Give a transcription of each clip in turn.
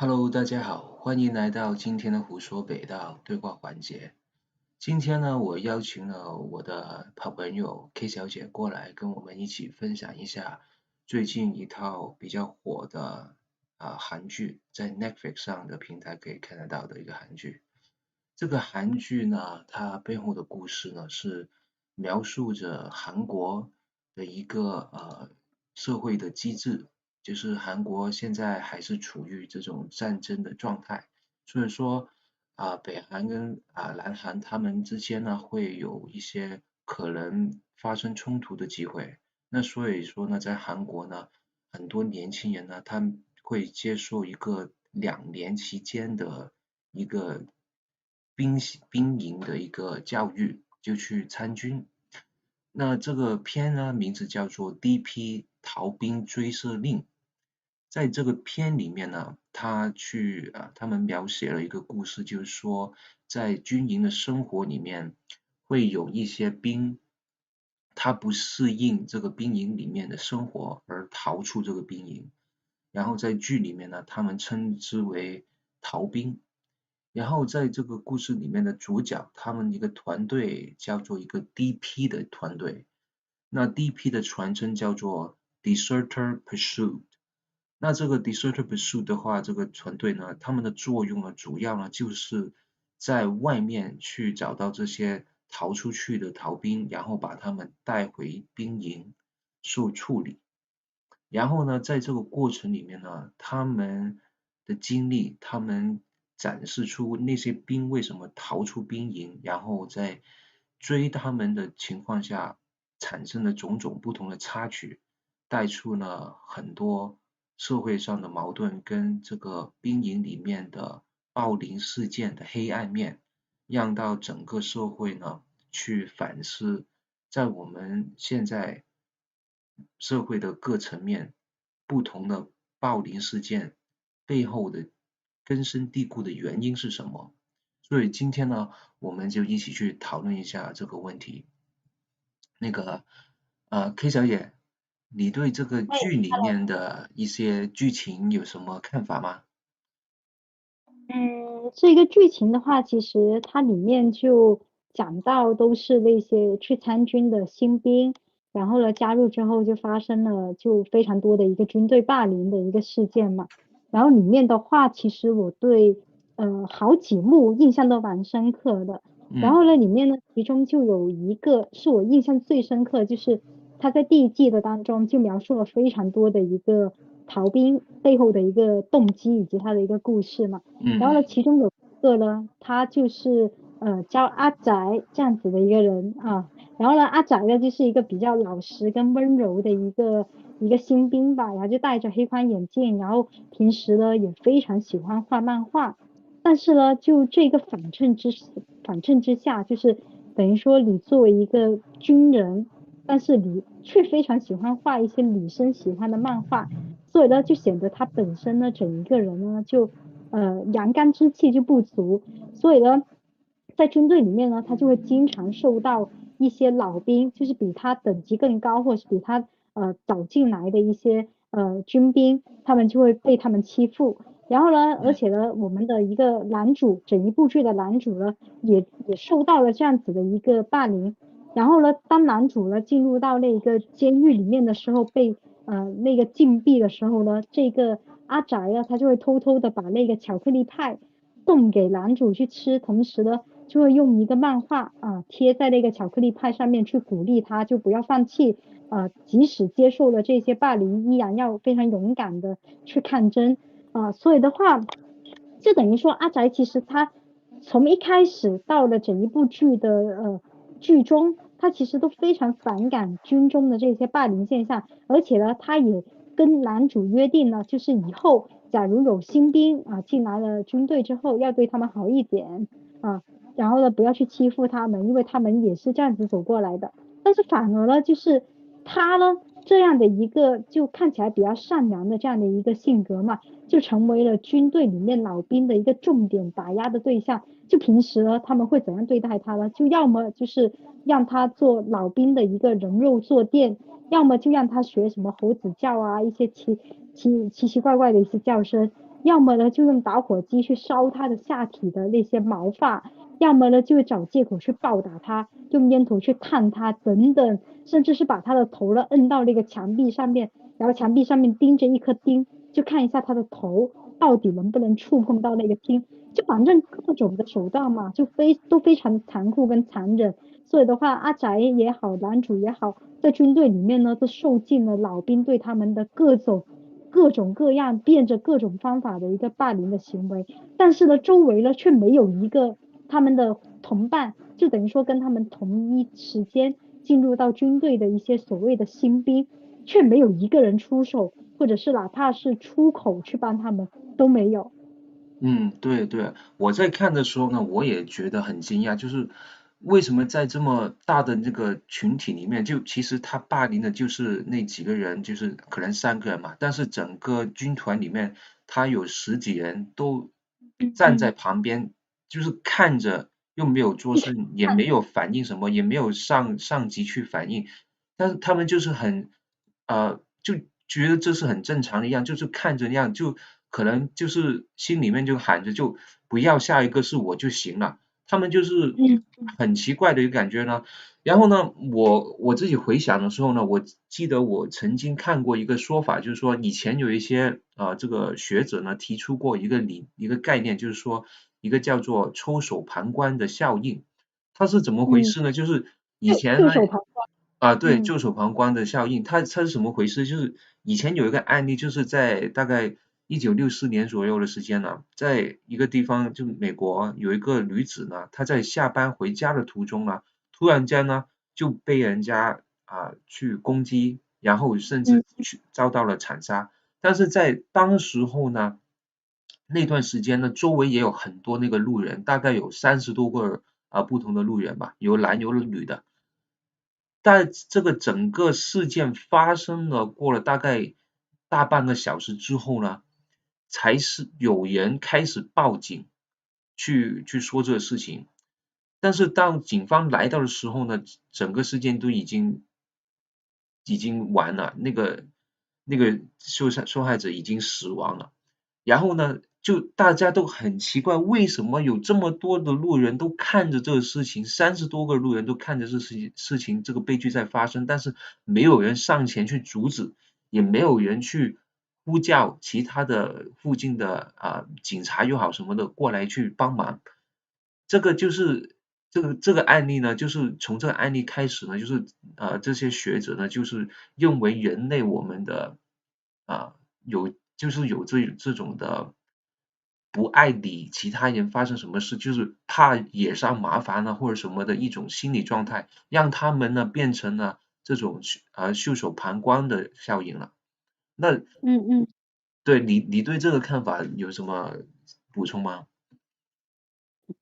Hello，大家好，欢迎来到今天的胡说北道对话环节。今天呢，我邀请了我的好朋友 K 小姐过来跟我们一起分享一下最近一套比较火的韩剧，在 Netflix 上的平台可以看得到的一个韩剧。这个韩剧呢，它背后的故事呢是描述着韩国的一个社会的机制，就是韩国现在还是处于这种战争的状态，所以说北韩跟南韩他们之间呢会有一些可能发生冲突的机会。那所以说呢，在韩国呢，很多年轻人呢，他们会接受一个2年期间的一个兵营的一个教育，就去参军。那这个片呢，名字叫做《D.P. 逃兵追赦令》。在这个片里面呢，他们描写了一个故事，就是说在军营的生活里面，会有一些兵，他不适应这个兵营里面的生活，而逃出这个兵营。然后在剧里面呢，他们称之为逃兵。然后在这个故事里面的主角，他们一个团队叫做一个 DP 的团队，那 DP 的全称叫做 Deserter Pursuit。那这个 Deserter Pursuit 的话，这个团队呢，他们的作用呢，主要呢就是在外面去找到这些逃出去的逃兵，然后把他们带回兵营受处理。然后呢，在这个过程里面呢，他们的经历，他们展示出那些兵为什么逃出兵营，然后在追他们的情况下产生的种种不同的插曲，带出了很多社会上的矛盾跟这个兵营里面的暴凌事件的黑暗面，让到整个社会呢去反思，在我们现在社会的各层面不同的暴力事件背后的根深蒂固的原因是什么。所以今天呢，我们就一起去讨论一下这个问题。那个K 小姐，你对这个剧里面的一些剧情有什么看法吗？这个剧情的话，其实它里面就讲到都是那些去参军的新兵，然后呢加入之后就发生了就非常多的一个军队霸凌的一个事件嘛。然后里面的话，其实我对好几幕印象都蛮深刻的。然嗯后呢，里面呢其中就有一个是我印象最深刻，就是他在第一季的当中就描述了非常多的一个逃兵背后的一个动机以及他的一个故事嘛。然后呢，嗯其中有一个呢，他就是叫阿宅这样子的一个人啊。然后呢，阿宅呢就是一个比较老实跟温柔的一个新兵吧，然后就戴着黑框眼镜，然后平时呢也非常喜欢画漫画。但是呢，就这个反衬之下，就是等于说你作为一个军人，但是你却非常喜欢画一些女生喜欢的漫画，所以呢，就显得他本身呢，整一个人呢，就阳刚之气就不足，所以呢，在军队里面呢，他就会经常受到一些老兵，就是比他等级更高，或者是比他早进来的一些军兵，他们就会被他们欺负。然后呢，而嗯且呢，我们的一个男主，整一部剧的男主呢，也受到了这样子的一个霸凌。然后呢，当男主呢进入到那个监狱里面的时候，被那个禁闭的时候呢，这个阿宅呢，他就会偷偷的把那个巧克力派送给男主去吃，同时呢，就会用一个漫画贴在那个巧克力派上面去鼓励他，就不要放弃即使接受了这些霸凌，依然要非常勇敢的去抗争所以的话，就等于说阿宅其实他从一开始到了整一部剧的剧中，他其实都非常反感军中的这些霸凌现象，而且呢，他也跟男主约定了，就是以后假如有新兵进来了军队之后，要对他们好一点啊，然后呢不要去欺负他们，因为他们也是这样子走过来的。但是反而呢，就是他呢这样的一个就看起来比较善良的这样的一个性格嘛，就成为了军队里面老兵的一个重点打压的对象。就平时呢，他们会怎样对待他呢？就要么就是让他做老兵的一个人肉坐垫，要么就让他学什么猴子叫啊，一些奇奇怪怪的一些叫声。要么呢就用打火机去烧他的下体的那些毛发，要么呢就找借口去暴打他，用烟头去烫他等等，甚至是把他的头呢摁到那个墙壁上面，然后墙壁上面钉着一颗钉，就看一下他的头到底能不能触碰到那个钉，就反正各种的手段嘛，都非常残酷跟残忍。所以的话，阿宅也好，男主也好，在军队里面呢，都受尽了老兵对他们的各种各样、变着各种方法的一个霸凌的行为。但是呢，周围呢却没有一个他们的同伴，就等于说跟他们同一时间进入到军队的一些所谓的新兵，却没有一个人出手，或者是哪怕是出口去帮他们都没有。嗯，对对，我在看的时候呢，我也觉得很惊讶，就是为什么在这么大的这个群体里面，就其实他霸凌的就是那几个人，就是可能3个人嘛，但是整个军团里面，他有10几人都站在嗯，旁边，就是看着又没有做一直事，也没有反应什么，也没有上级去反应，但是他们就是就觉得这是很正常的一样，就是看着那样，就可能就是心里面就喊着就不要下一个是我就行了，他们就是嗯很奇怪的一个感觉呢。然后呢，我自己回想的时候呢，我记得我曾经看过一个说法，就是说以前有一些这个学者呢提出过一个概念，就是说一个叫做抽手旁观的效应。它是怎么回嗯，事呢？就是以前呢袖手旁观。对，嗯袖手旁观的效应，它是怎么回事？就是以前有一个案例，就是在大概1964年左右的时间呢，在一个地方，就美国有一个女子呢，她在下班回家的途中呢，突然间呢就被人家去攻击，然后甚至嗯去遭到了惨杀。但是在当时候呢，那段时间呢，周围也有很多那个路人，大概有30多个不同的路人吧，有男有女的。在这个整个事件发生了过了大概大半个小时之后呢，才是有人开始报警去说这个事情。但是当警方来到的时候呢，整个事件都已经完了，那个受害者已经死亡了。然后呢，就大家都很奇怪，为什么有这么多的路人都看着这个事情30多个路人都看着这事情这个悲剧在发生，但是没有人上前去阻止，也没有人去呼叫其他的附近的警察又好什么的过来去帮忙。这个就是这个案例呢，就是从这个案例开始呢，就是这些学者呢，就是认为人类我们的啊、就是有这种的不爱理其他人发生什么事，就是怕惹上麻烦啊或者什么的一种心理状态，让他们呢变成了这种袖手旁观的效应了。那嗯。对你对这个看法有什么补充吗？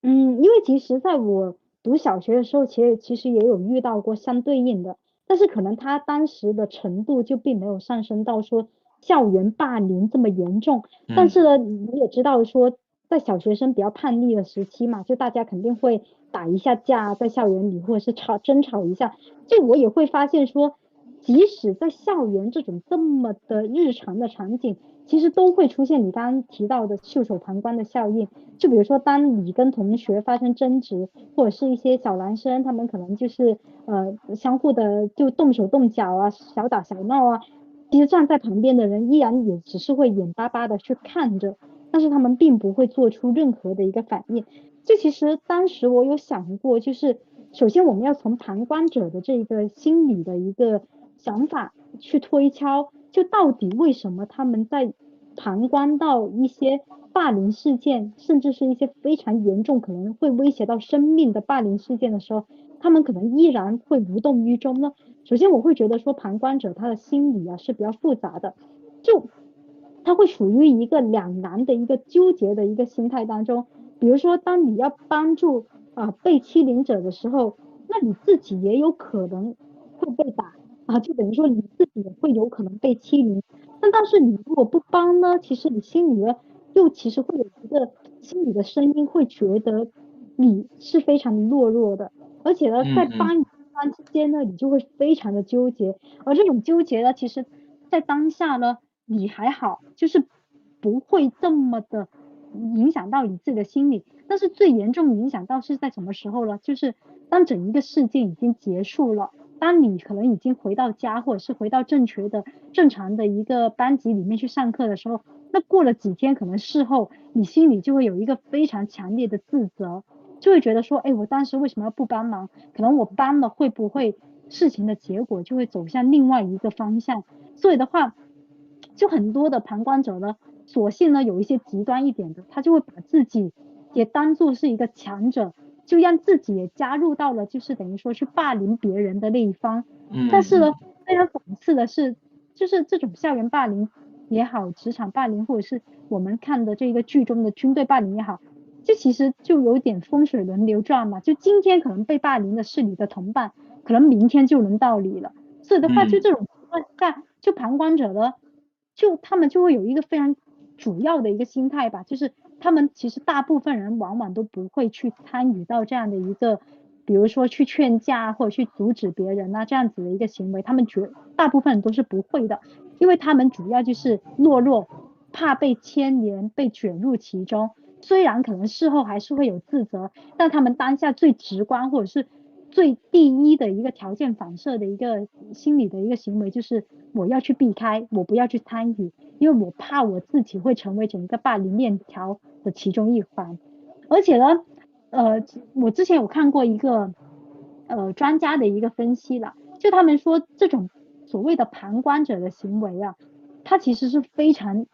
因为其实在我读小学的时候，其实也有遇到过相对应的，但是可能他当时的程度就并没有上升到说校园霸凌这么严重。但嗯是呢，你也知道说，在小学生比较叛逆的时期嘛，就大家肯定会打一下架，在校园里或者是争吵一下。就我也会发现说，即使在校园这种这么的日常的场景，其实都会出现你刚刚提到的袖手旁观的效应。就比如说，当你跟同学发生争执，或者是一些小男生，他们可能就是相互的就动手动脚啊，小打小闹啊，其实站在旁边的人依然也只是会眼巴巴的去看着，但是他们并不会做出任何的一个反应。这其实当时我有想过，就是首先我们要从旁观者的这个心理的一个想法去推敲，就到底为什么他们在旁观到一些霸凌事件，甚至是一些非常严重，可能会威胁到生命的霸凌事件的时候，他们可能依然会无动于衷呢？首先，我会觉得说旁观者他的心理啊是比较复杂的，就他会处于一个两难的一个纠结的一个心态当中。比如说，当你要帮助被欺凌者的时候，那你自己也有可能会被打就等于说你自己也会有可能被欺凌。但是你如果不帮呢，其实你心里呢又其实会有一个心里的声音，会觉得你是非常的懦弱的，而且呢，在嗯嗯帮与不帮之间呢，你就会非常的纠结。而这种纠结呢，其实在当下呢，你还好，就是不会这么的影响到你自己的心理。但是最严重影响到是在什么时候呢？就是当整一个事件已经结束了，当你可能已经回到家，或者是回到正常的一个班级里面去上课的时候，那过了几天，可能事后你心里就会有一个非常强烈的自责，就会觉得说，哎，我当时为什么要不帮忙？可能我帮了，会不会事情的结果就会走向另外一个方向？所以的话，就很多的旁观者呢，索性呢有一些极端一点的，他就会把自己也当做是一个强者，就让自己也加入到了就是等于说去霸凌别人的那一方。但是呢，非常讽刺的是，就是这种校园霸凌也好，职场霸凌，或者是我们看的这个剧中的军队霸凌也好，这其实就有点风水轮流转嘛。就今天可能被霸凌的是你的同伴，可能明天就轮到你了。所以的话，就这种情况下，就旁观者呢，就他们就会有一个非常主要的一个心态吧，就是他们其实大部分人往往都不会去参与到这样的一个，比如说去劝架或者去阻止别人啊这样子的一个行为，他们大部分人都是不会的，因为他们主要就是懦弱，怕被牵连、被卷入其中。虽然可能事后还是会有自责，但他们当下最直观或者是最第一的一个条件反射的一个心理的一个行为，就是我要去避开，我不要去参与，因为我怕我自己会成为整个霸凌链条的其中一环。而且呢，呃，我之前有看过一个专家的一个分析了，就他们说这种所谓的旁观者的行为啊，它其实是非常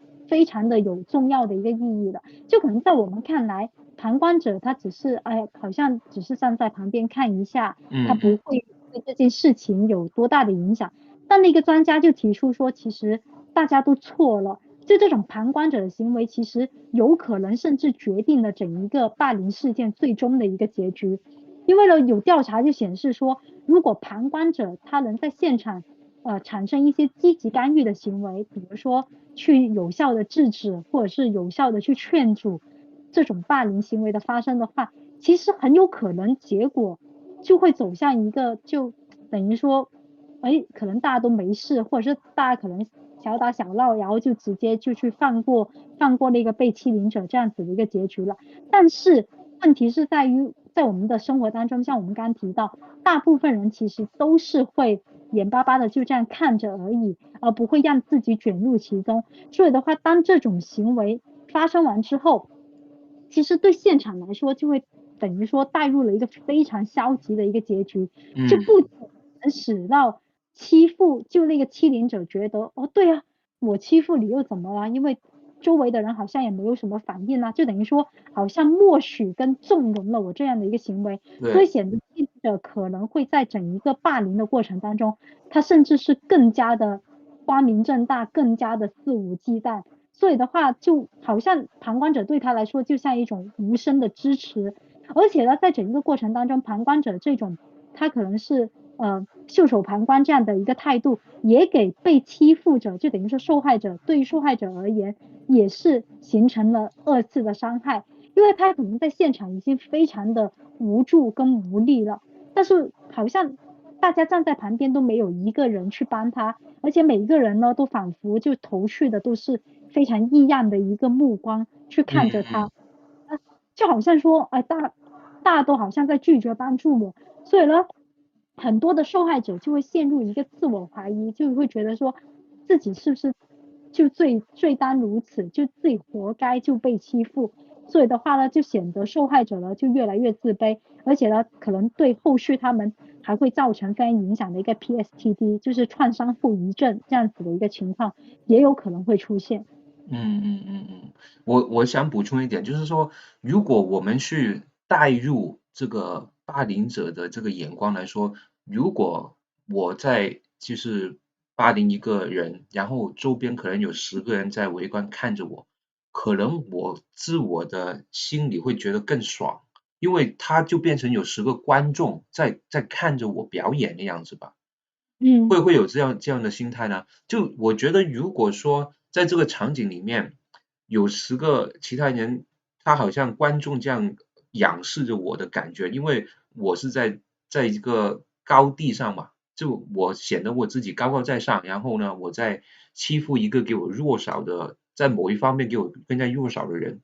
的有重要的一个意义的。就可能在我们看来，旁观者他只是哎，好像只是站在旁边看一下，他不会对这件事情有多大的影响。但那个专家就提出说，其实大家都错了。就这种旁观者的行为，其实有可能甚至决定了整一个霸凌事件最终的一个结局。因为呢，有调查就显示说，如果旁观者他能在现场产生一些积极干预的行为，比如说去有效的制止，或者是有效的去劝阻这种霸凌行为的发生的话，其实很有可能结果就会走向一个就等于说，哎，可能大家都没事，或者是大家可能小打小闹，然后就直接就去放过那个被欺凌者这样子的一个结局了。但是问题是在于，在我们的生活当中，像我们刚刚提到，大部分人其实都是会眼巴巴的就这样看着而已，而不会让自己卷入其中。所以的话，当这种行为发生完之后，其实对现场来说就会等于说带入了一个非常消极的一个结局，就不仅能使到就那个欺凌者觉得哦对啊，我欺负你又怎么了？因为周围的人好像也没有什么反应啊，就等于说好像默许跟纵容了我这样的一个行为，所以显得欺凌者可能会在整一个霸凌的过程当中，他甚至是更加的光明正大，更加的肆无忌惮。所以的话，就好像旁观者对他来说就像一种无声的支持，而且呢，在整个过程当中，旁观者这种他可能是袖手旁观这样的一个态度，也给被欺负者，就等于说受害者，对于受害者而言，也是形成了二次的伤害，因为他可能在现场已经非常的无助跟无力了，但是好像大家站在旁边都没有一个人去帮他，而且每一个人呢都仿佛就投去的都是非常异样的一个目光去看着他，就好像说，大家都好像在拒绝帮助我，所以呢，很多的受害者就会陷入一个自我怀疑，就会觉得说自己是不是就罪当如此，就自己活该就被欺负，所以的话呢，就显得受害者呢就越来越自卑，而且呢，可能对后续他们还会造成非常影响的一个 PSTD，就是创伤后遗症这样子的一个情况，也有可能会出现。我想补充一点，就是说，如果我们去带入这个霸凌者的这个眼光来说，如果我在就是霸凌一个人，然后周边可能有10个人在围观看着我，可能我自我的心里会觉得更爽，因为他就变成有10个观众在看着我表演的样子吧。嗯会有这样的心态呢？就我觉得如果说在这个场景里面有10个其他人，他好像观众这样仰视着我的感觉，因为我是在一个高地上嘛，就我显得我自己高高在上，然后呢，我在欺负一个给我弱小的在某一方面给我更加弱小的人，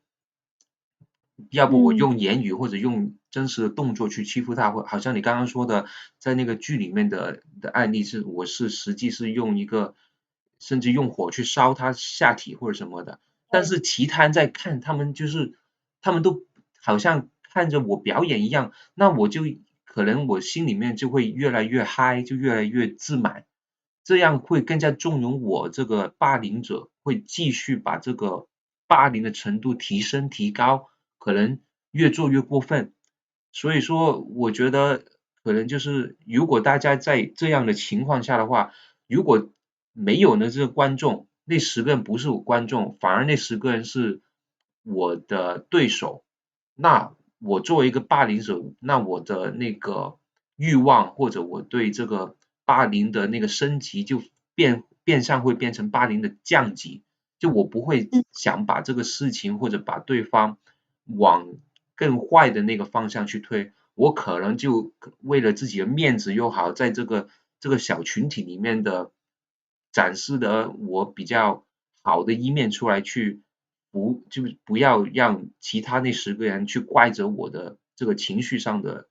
要不我嗯用言语或者用真实的动作去欺负他，或好像你刚刚说的，在那个剧里面的案例是，我是实际是用一个，甚至用火去烧他下体或者什么的，但对是其他人在看，他们就是他们都好像看着我表演一样，那我就可能我心里面就会越来越嗨，就越来越自满，这样会更加纵容我这个霸凌者会继续把这个霸凌的程度提升提高，可能越做越过分。所以说，我觉得可能就是如果大家在这样的情况下的话，如果没有呢这个观众，那10个人不是我观众，反而那10个人是我的对手，那我作为一个霸凌者，那我的那个欲望或者我对这个霸凌的那个升级就变相会变成霸凌的降级，就我不会嗯想把这个事情或者把对方往更坏的那个方向去推，我可能就为了自己的面子又好，在这个小群体里面的展示的我比较好的一面出来去，不要让其他那10个人去怪责我的这个情绪上的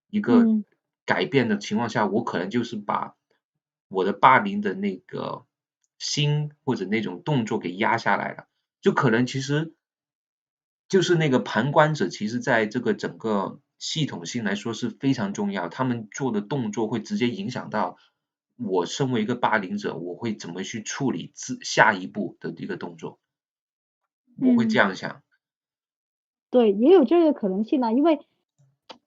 一个嗯改变的情况下，我可能就是把我的霸凌的那个心或者那种动作给压下来了。就可能其实就是那个旁观者，其实在这个整个系统性来说是非常重要，他们做的动作会直接影响到我身为一个霸凌者，我会怎么去处理下一步的一个动作，我会这嗯。样想。对，也有这个可能性啊，因为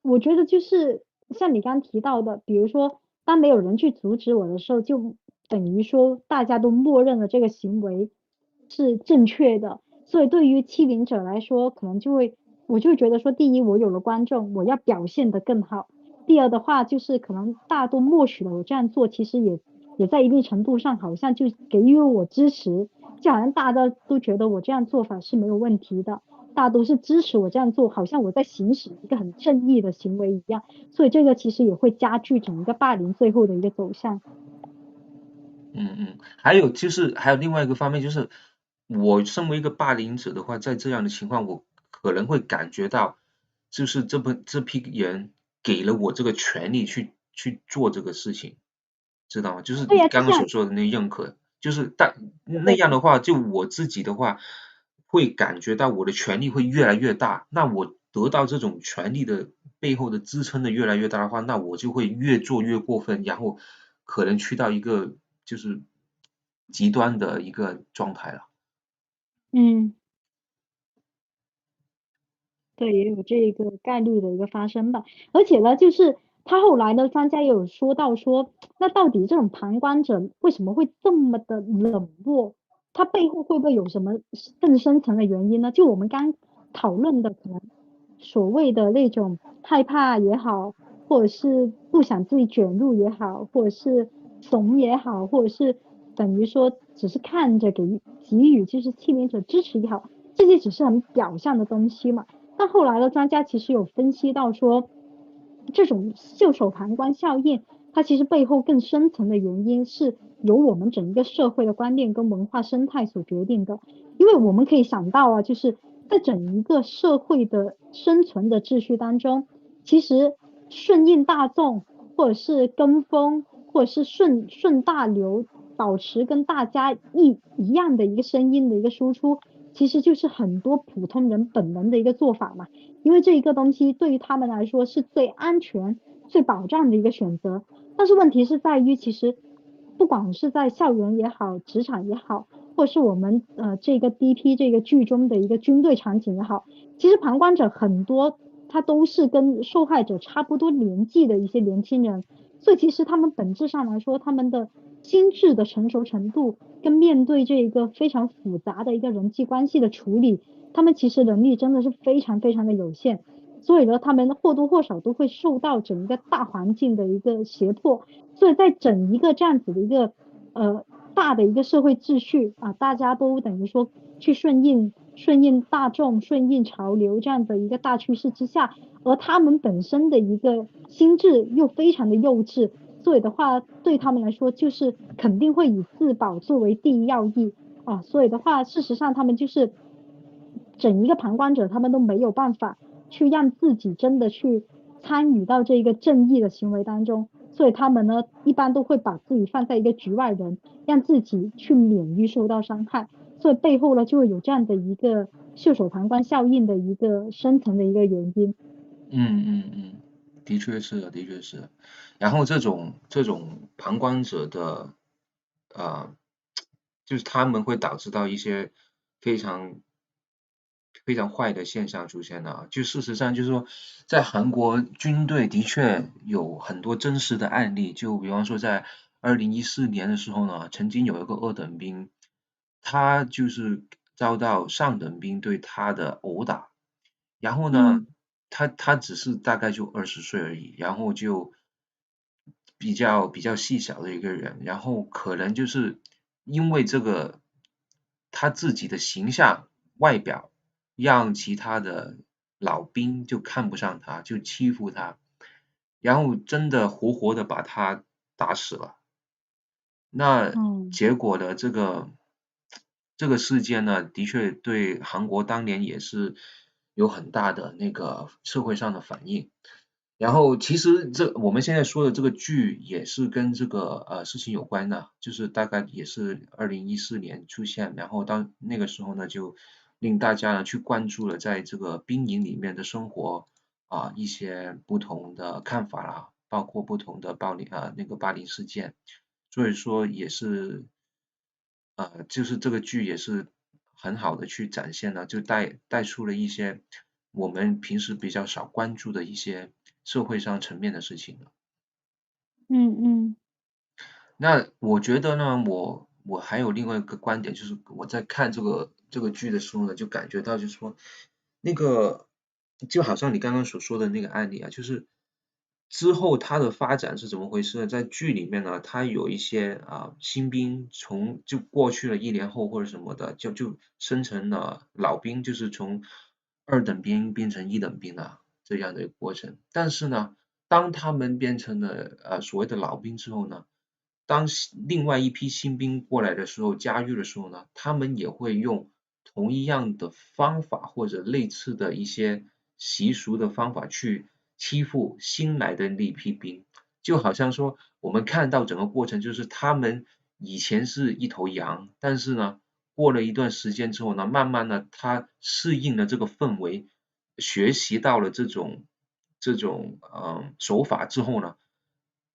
我觉得就是像你刚提到的，比如说当没有人去阻止我的时候，就等于说大家都默认了这个行为是正确的，所以对于欺凌者来说，可能就会我就会觉得说，第一，我有了观众，我要表现得更好；第二的话，就是可能大家都默许了我这样做，其实也在一定程度上好像就给予我支持，就好像大家都觉得我这样做法是没有问题的。大都是支持我这样做，好像我在行使一个很正义的行为一样，所以这个其实也会加剧整一个霸凌最后的一个走向。还有就是还有另外一个方面就是，我身为一个霸凌者的话，在这样的情况，我可能会感觉到，就是这批人给了我这个权利去做这个事情，知道吗？就是对呀，就你刚刚像所说的那认可，就是那样对，的话，就我自己的话，会感觉到我的权利会越来越大。那我得到这种权利的背后的支撑的越来越大的话，那我就会越做越过分，然后可能去到一个就是极端的一个状态了。嗯，对，也有这个概率的一个发生吧。而且呢，就是他后来呢，专家也有说到说，那到底这种旁观者为什么会这么的冷漠？他背后会不会有什么更深层的原因呢？就我们刚讨论的，可能所谓的那种害怕也好，或者是不想自己卷入也好，或者是怂也好，或者是等于说只是看着给予就是欺凌者支持也好，这些只是很表象的东西嘛。但后来的专家其实有分析到说，这种袖手旁观效应，它其实背后更深层的原因是由我们整一个社会的观念跟文化生态所决定的。因为我们可以想到啊，就是在整一个社会的生存的秩序当中，其实顺应大众，或者是跟风，或者是顺大流，保持跟大家一样的一个声音的一个输出，其实就是很多普通人本能的一个做法嘛。因为这一个东西对于他们来说是最安全、最保障的一个选择。但是问题是在于，其实不管是在校园也好，职场也好，或是我们这个 DP 这个剧中的一个军队场景也好，其实旁观者很多他都是跟受害者差不多年纪的一些年轻人，所以其实他们本质上来说，他们的心智的成熟程度跟面对这一个非常复杂的一个人际关系的处理，他们其实能力真的是非常非常的有限。所以呢，他们或多或少都会受到整个大环境的一个胁迫，所以在整一个这样子的一个呃大的一个社会秩序啊，大家都等于说去顺应大众、顺应潮流这样的一个大趋势之下，而他们本身的一个心智又非常的幼稚，所以的话对他们来说就是肯定会以自保作为第一要义。所以的话，事实上他们就是整一个旁观者，他们都没有办法去让自己真的去参与到这一个正义的行为当中，所以他们呢一般都会把自己放在一个局外人，让自己去免于受到伤害，所以背后呢就会有这样的一个袖手旁观效应的一个深层的一个原因。的确是的，的确是。然后这种旁观者的呃，就是他们会导致到一些非常非常坏的现象出现了啊。就事实上就是说，在韩国军队的确有很多真实的案例，就比方说在2014年的时候呢，曾经有一个二等兵，他就是遭到上等兵对他的殴打，然后呢，嗯他只是大概就20岁而已，然后就比较细小的一个人，然后可能就是因为这个他自己的形象外表，让其他的老兵就看不上他，就欺负他，然后真的活活的把他打死了。那嗯结果的这个事件呢，的确对韩国当年也是有很大的那个社会上的反应。然后其实我们现在说的这个剧也是跟这个事情有关的，就是大概也是2014年出现，然后到那个时候呢，就令大家呢去关注了在这个兵营里面的生活一些不同的看法啦，包括不同的那个霸凌事件。所以说也是就是这个剧也是很好的去展现了，就带出了一些我们平时比较少关注的一些社会上层面的事情的。嗯嗯那我觉得呢，我还有另外一个观点，就是我在看这个剧的时候呢，就感觉到就是说，那个就好像你刚刚所说的那个案例啊，就是之后它的发展是怎么回事呢？在剧里面呢，它有一些新兵就过去了1年后或者什么的，就升成了老兵，就是从2等兵变成1等兵了这样的一个过程。但是呢，当他们变成了所谓的老兵之后呢，当另外一批新兵过来的时候，加入的时候呢，他们也会用同一样的方法或者类似的一些习俗的方法去欺负新来的那批兵，就好像说我们看到整个过程就是他们以前是一头羊，但是呢，过了一段时间之后呢，慢慢的他适应了这个氛围，学习到了这种手法之后呢，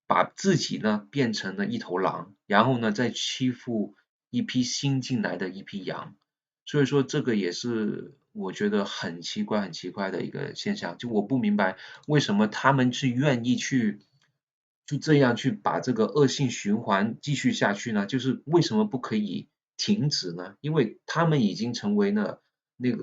把自己呢变成了一头狼，然后呢再欺负一批新进来的一批羊，所以说这个也是我觉得很奇怪很奇怪的一个现象，就我不明白为什么他们是愿意去就这样去把这个恶性循环继续下去呢？就是为什么不可以停止呢？因为他们已经成为了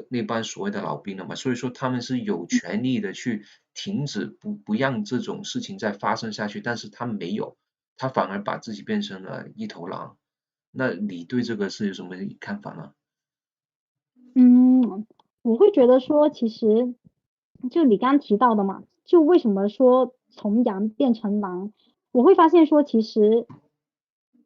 那帮所谓的老兵了嘛，所以说他们是有权利的去停止不让这种事情再发生下去，但是他没有，他反而把自己变成了一头狼。那你对这个是有什么看法呢？嗯，我会觉得说，其实就你刚刚提到的嘛，就为什么说从羊变成狼，我会发现说，其实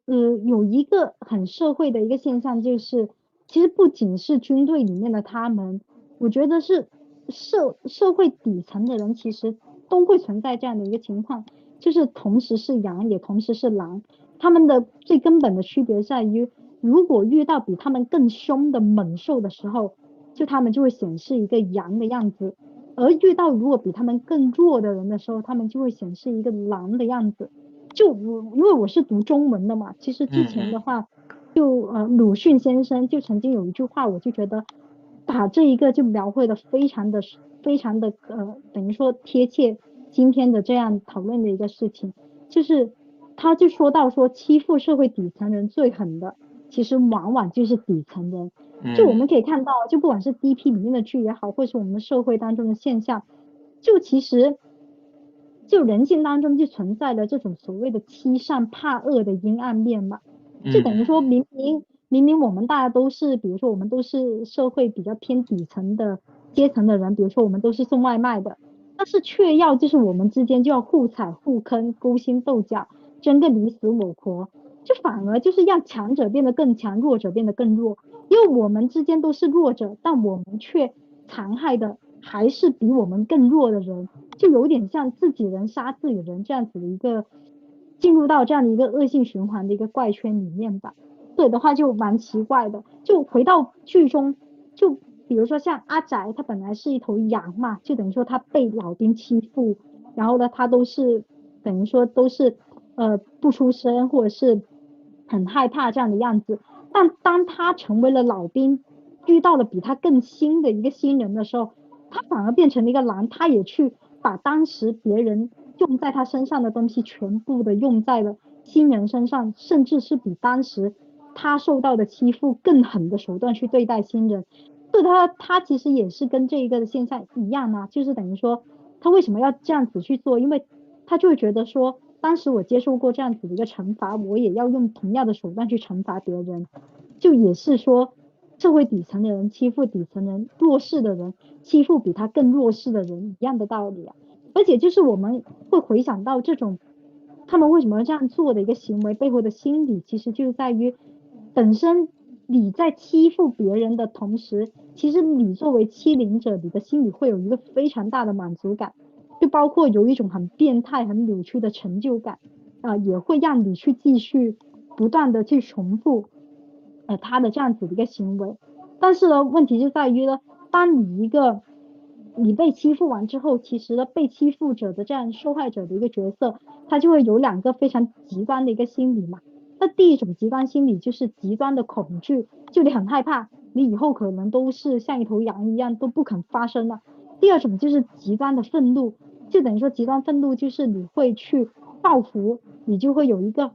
有一个很社会的一个现象，就是其实不仅是军队里面的他们，我觉得是社会底层的人，其实都会存在这样的一个情况，就是同时是羊，也同时是狼。他们的最根本的区别在于，如果遇到比他们更凶的猛兽的时候，就他们就会显示一个羊的样子；而遇到如果比他们更弱的人的时候，他们就会显示一个狼的样子。因为我是读中文的嘛，其实之嗯嗯前的话，鲁迅先生就曾经有一句话，我就觉得把这一个就描绘的非常的等于说贴切今天的这样讨论的一个事情，就是他就说到说欺负社会底层人最狠的，其实往往就是底层人。就我嗯们可以看到，就不管是 DP 里面的剧也好，或是我们社会当中的现象，就其实就人性当中就存在着这种所谓的欺善怕恶的阴暗面嘛。就等于说嗯明明我们大家都是，比如说我们都是社会比较偏底层的阶层的人，比如说我们都是送外卖的，但是却要就是我们之间就要互踩互坑、勾心斗角，争个你死我活。就反而就是让强者变得更强，弱者变得更弱。因为我们之间都是弱者，但我们却残害的还是比我们更弱的人，就有点像自己人杀自己人这样子的一个进入到这样的一个恶性循环的一个怪圈里面吧。对的话就蛮奇怪的。就回到剧中，就比如说像阿宅，他本来是一头羊嘛，就等于说他被老兵欺负，然后呢，他都是等于说都是不出声或者是很害怕这样的样子。但当他成为了老兵，遇到了比他更新的一个新人的时候，他反而变成了一个狼，他也去把当时别人用在他身上的东西全部的用在了新人身上，甚至是比当时他受到的欺负更狠的手段去对待新人。就他其实也是跟这一个的现象一样啊，就是等于说他为什么要这样子去做？因为他就会觉得说，当时我接受过这样子的一个惩罚，我也要用同样的手段去惩罚别人。就也是说，社会底层的人欺负底层人，弱势的人欺负比他更弱势的人一样的道理啊。而且就是我们会回想到这种他们为什么这样做的一个行为背后的心理，其实就是在于本身你在欺负别人的同时，其实你作为欺凌者，你的心里会有一个非常大的满足感，就包括有一种很变态、很扭曲的成就感，也会让你去继续不断的去重复，他的这样子的一个行为。但是呢，问题就在于呢，当你被欺负完之后，其实呢，被欺负者的这样受害者的一个角色，他就会有两个非常极端的一个心理嘛。那第一种极端心理就是极端的恐惧，就你很害怕，你以后可能都是像一头羊一样都不肯发声了。第二种就是极端的愤怒，就等于说极端愤怒就是你会去报复，你就会有一个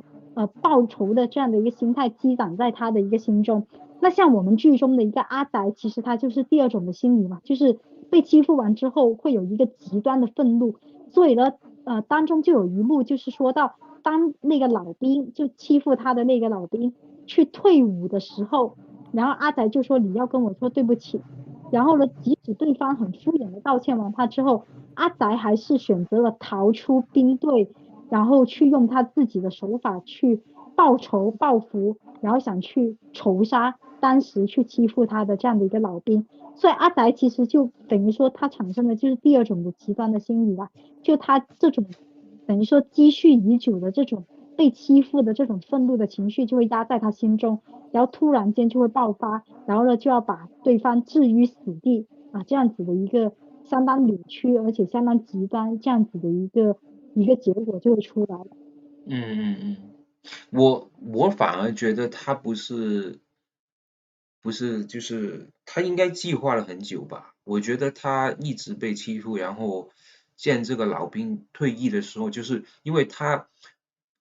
报仇的这样的一个心态积攒在他的一个心中。那像我们剧中的一个阿宅，其实他就是第二种的心理嘛，就是被欺负完之后会有一个极端的愤怒。所以呢，当中就有一幕就是说到，当那个老兵就欺负他的那个老兵去退伍的时候，然后阿宅就说你要跟我说对不起。然后呢，即使对方很敷衍的道歉完他之后，阿宅还是选择了逃出兵队，然后去用他自己的手法去报仇报复，然后想去仇杀当时去欺负他的这样的一个老兵。所以阿宅其实就等于说他产生的就是第二种的极端的心理吧，就他这种等于说积蓄已久的这种被欺负的这种愤怒的情绪就会压在他心中，然后突然间就会爆发，然后呢就要把对方置于死地啊，这样子的一个相当扭曲而且相当极端这样子的一个结果就会出来了。嗯嗯，我反而觉得他不是就是他应该计划了很久吧？我觉得他一直被欺负，然后见这个老兵退役的时候，就是因为他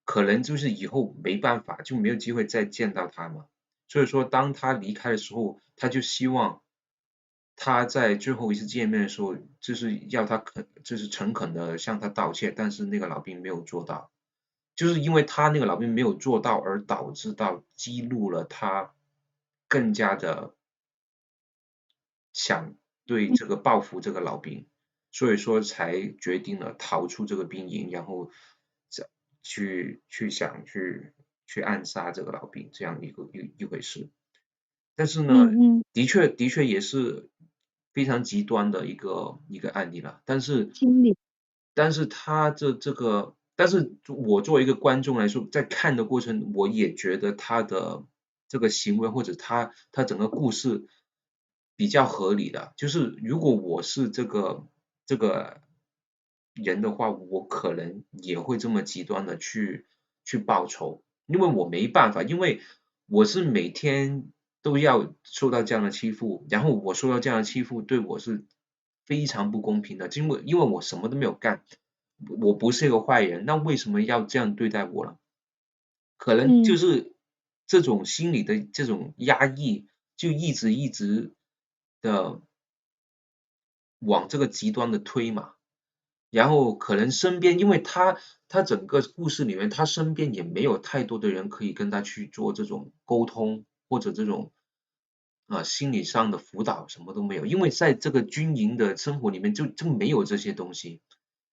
可能就是以后没办法就没有机会再见到他嘛，所以说当他离开的时候，他就希望他在最后一次见面的时候，就是要他就是诚恳的向他道歉，但是那个老兵没有做到。就是因为他那个老兵没有做到，而导致到激怒了他更加的想对这个报复这个老兵，所以说才决定了逃出这个兵营，然后想去暗杀这个老兵这样一回事。但是呢，嗯嗯，的确也是非常极端的一个案例了。心理。但是他这个，但是我作为一个观众来说，在看的过程，我也觉得他的这个行为或者他整个故事比较合理的。就是如果我是这个人的话，我可能也会这么极端的去报仇，因为我没办法，因为我是每天都要受到这样的欺负，然后我受到这样的欺负对我是非常不公平的，因为我什么都没有干，我不是一个坏人，那为什么要这样对待我呢？可能就嗯是这种心理的这种压抑，就一直的往这个极端的推嘛。然后可能身边，因为他整个故事里面，他身边也没有太多的人可以跟他去做这种沟通，或者这种心理上的辅导，什么都没有，因为在这个军营的生活里面就没有这些东西，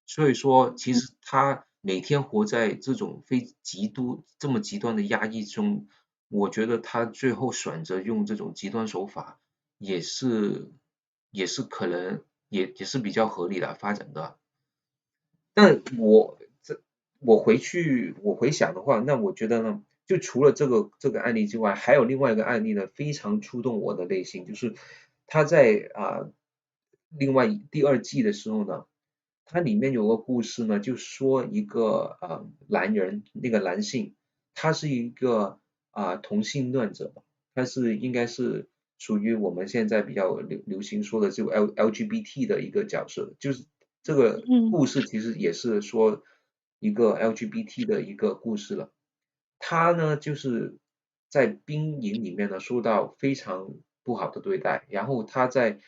所以说其嗯实他每天活在这种这么极端的压抑中，我觉得他最后选择用这种极端手法，也是可能也是比较合理的发展的。但我回想的话，那我觉得呢，就除了这个案例之外，还有另外一个案例呢，非常触动我的内心，就是他在另外第二季的时候呢，它里面有个故事呢，就说一个男人，那个男性，他是一个同性恋者，他应该是属于我们现在比较流行说的这个 LGBT 的一个角色，就是这个嗯故事其实也是说一个 LGBT 的一个故事了。他呢就是在兵营里面呢受到非常不好的对待，然后他在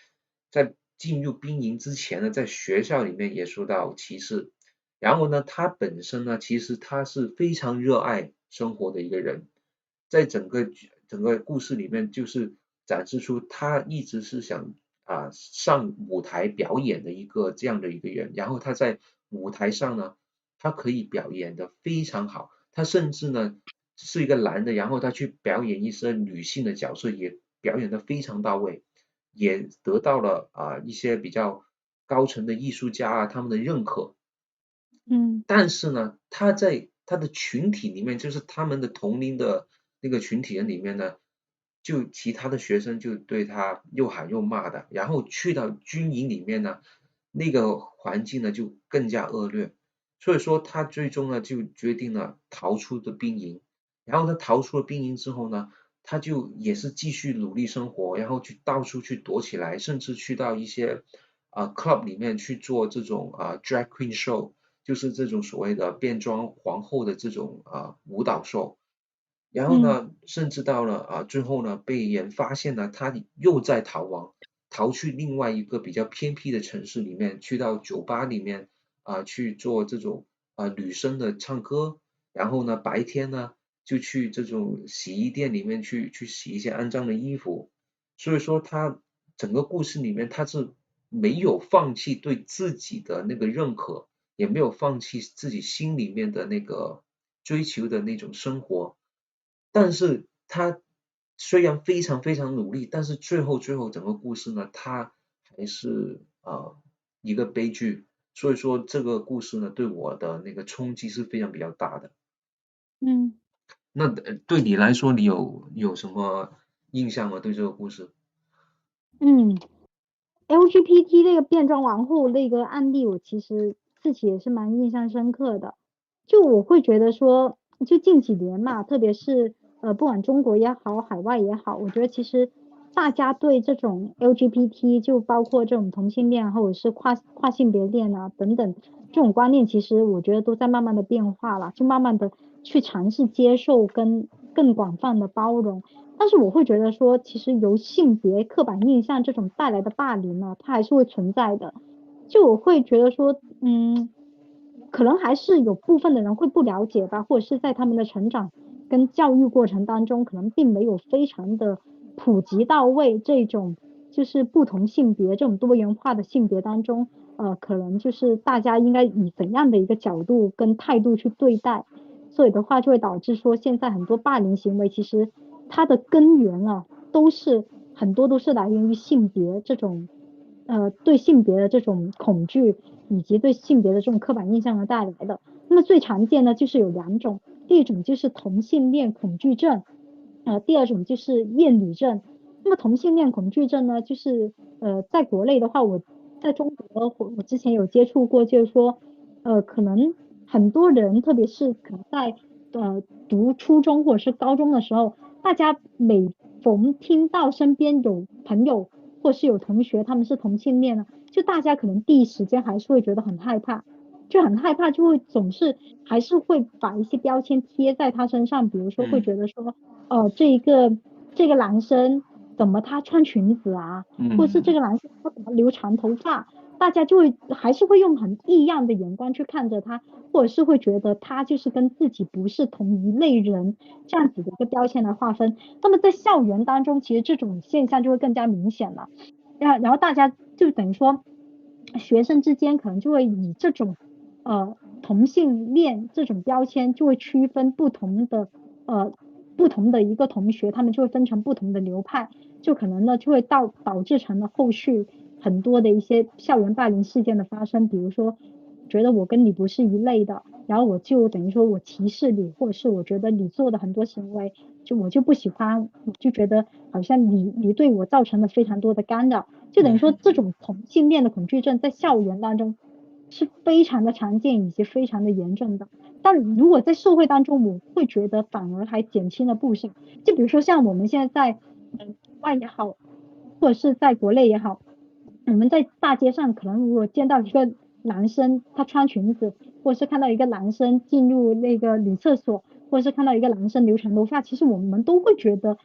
进入兵营之前呢，在学校里面也受到歧视，然后呢，他本身呢，其实他是非常热爱生活的一个人，在整个故事里面，就是展示出他一直是想上舞台表演的一个这样的一个人，然后他在舞台上呢，他可以表演的非常好，他甚至呢是一个男的，然后他去表演一些女性的角色，也表演的非常到位，也得到了一些比较高层的艺术家他们的认可。嗯但是呢，他在他的群体里面，就是他们的同龄的那个群体人里面呢，就其他的学生就对他又喊又骂的，然后去到军营里面呢，那个环境呢就更加恶劣，所以说他最终呢就决定了逃出的兵营，然后他逃出了兵营之后呢，他就也是继续努力生活，然后去到处去躲起来，甚至去到一些club 里面去做这种drag queen show。就是这种所谓的变装皇后的这种舞蹈秀，然后嗯呢，甚至到了最后呢，被人发现了他又在逃亡，逃去另外一个比较偏僻的城市里面，去到酒吧里面去做这种女生的唱歌，然后呢白天呢就去这种洗衣店里面去洗一些肮脏的衣服，所以说他整个故事里面他是没有放弃对自己的那个认可。也没有放弃自己心里面的那个追求的那种生活，但是他虽然非常非常努力，但是最后整个故事呢，他还是一个悲剧，所以说这个故事呢，对我的那个冲击是非常比较大的。嗯那对你来说，你有什么印象吗？对这个故事？嗯。LGBT 那个变装王后那个案例，我其实自己也是蛮印象深刻的。就我会觉得说，就近几年嘛，特别是不管中国也好，海外也好，我觉得其实大家对这种 LGBT，就包括这种同性恋或者是跨性别恋啊等等这种观念，其实我觉得都在慢慢的变化了，就慢慢的去尝试接受跟更广泛的包容。但是我会觉得说，其实由性别刻板印象这种带来的霸凌呢，它还是会存在的。就我会觉得说，可能还是有部分的人会不了解吧，或者是在他们的成长跟教育过程当中，可能并没有非常的普及到位这种就是不同性别这种多元化的性别当中，可能就是大家应该以怎样的一个角度跟态度去对待。所以的话就会导致说现在很多霸凌行为其实它的根源啊，很多都是来源于性别这种对性别的这种恐惧，以及对性别的这种刻板印象而带来的。那么最常见呢就是有两种，第一种就是同性恋恐惧症，第二种就是厌女症。那么同性恋恐惧症呢，就是在国内的话，我在中国我之前有接触过，就是说可能很多人，特别是可能在读初中或者是高中的时候，大家每逢听到身边有朋友或是有同学他们是同性恋呢，就大家可能第一时间还是会觉得很害怕，就很害怕，就会总是还是会把一些标签贴在他身上，比如说会嗯觉得说，这个男生怎么他穿裙子啊，或者是这嗯个男生他怎么留长头发，大家就会还是会用很异样的眼光去看着他，或者是会觉得他就是跟自己不是同一类人这样子的一个标签来划分。那么在校园当中，其实这种现象就会更加明显了。然后大家就等于说，学生之间可能就会以这种同性恋这种标签就会区分不同的一个同学，他们就会分成不同的流派，就可能呢就会导致成了后续很多的一些校园霸凌事件的发生，比如说觉得我跟你不是一类的，然后我就等于说我歧视你，或者是我觉得你做的很多行为我就不喜欢，我就觉得好像你对我造成了非常多的干扰，就等于说这种同性恋的恐惧症在校园当中是非常的常见以及非常的严重的。但如果在社会当中，我会觉得反而还减轻了不少。就比如说像我们现在在国外也好，或者是在国内也好，我们在大街上可能如果见到一个男生他穿裙子，或者是看到一个男生进入那个女厕所，或者是看到一个男生留长头发，其实我们都会觉得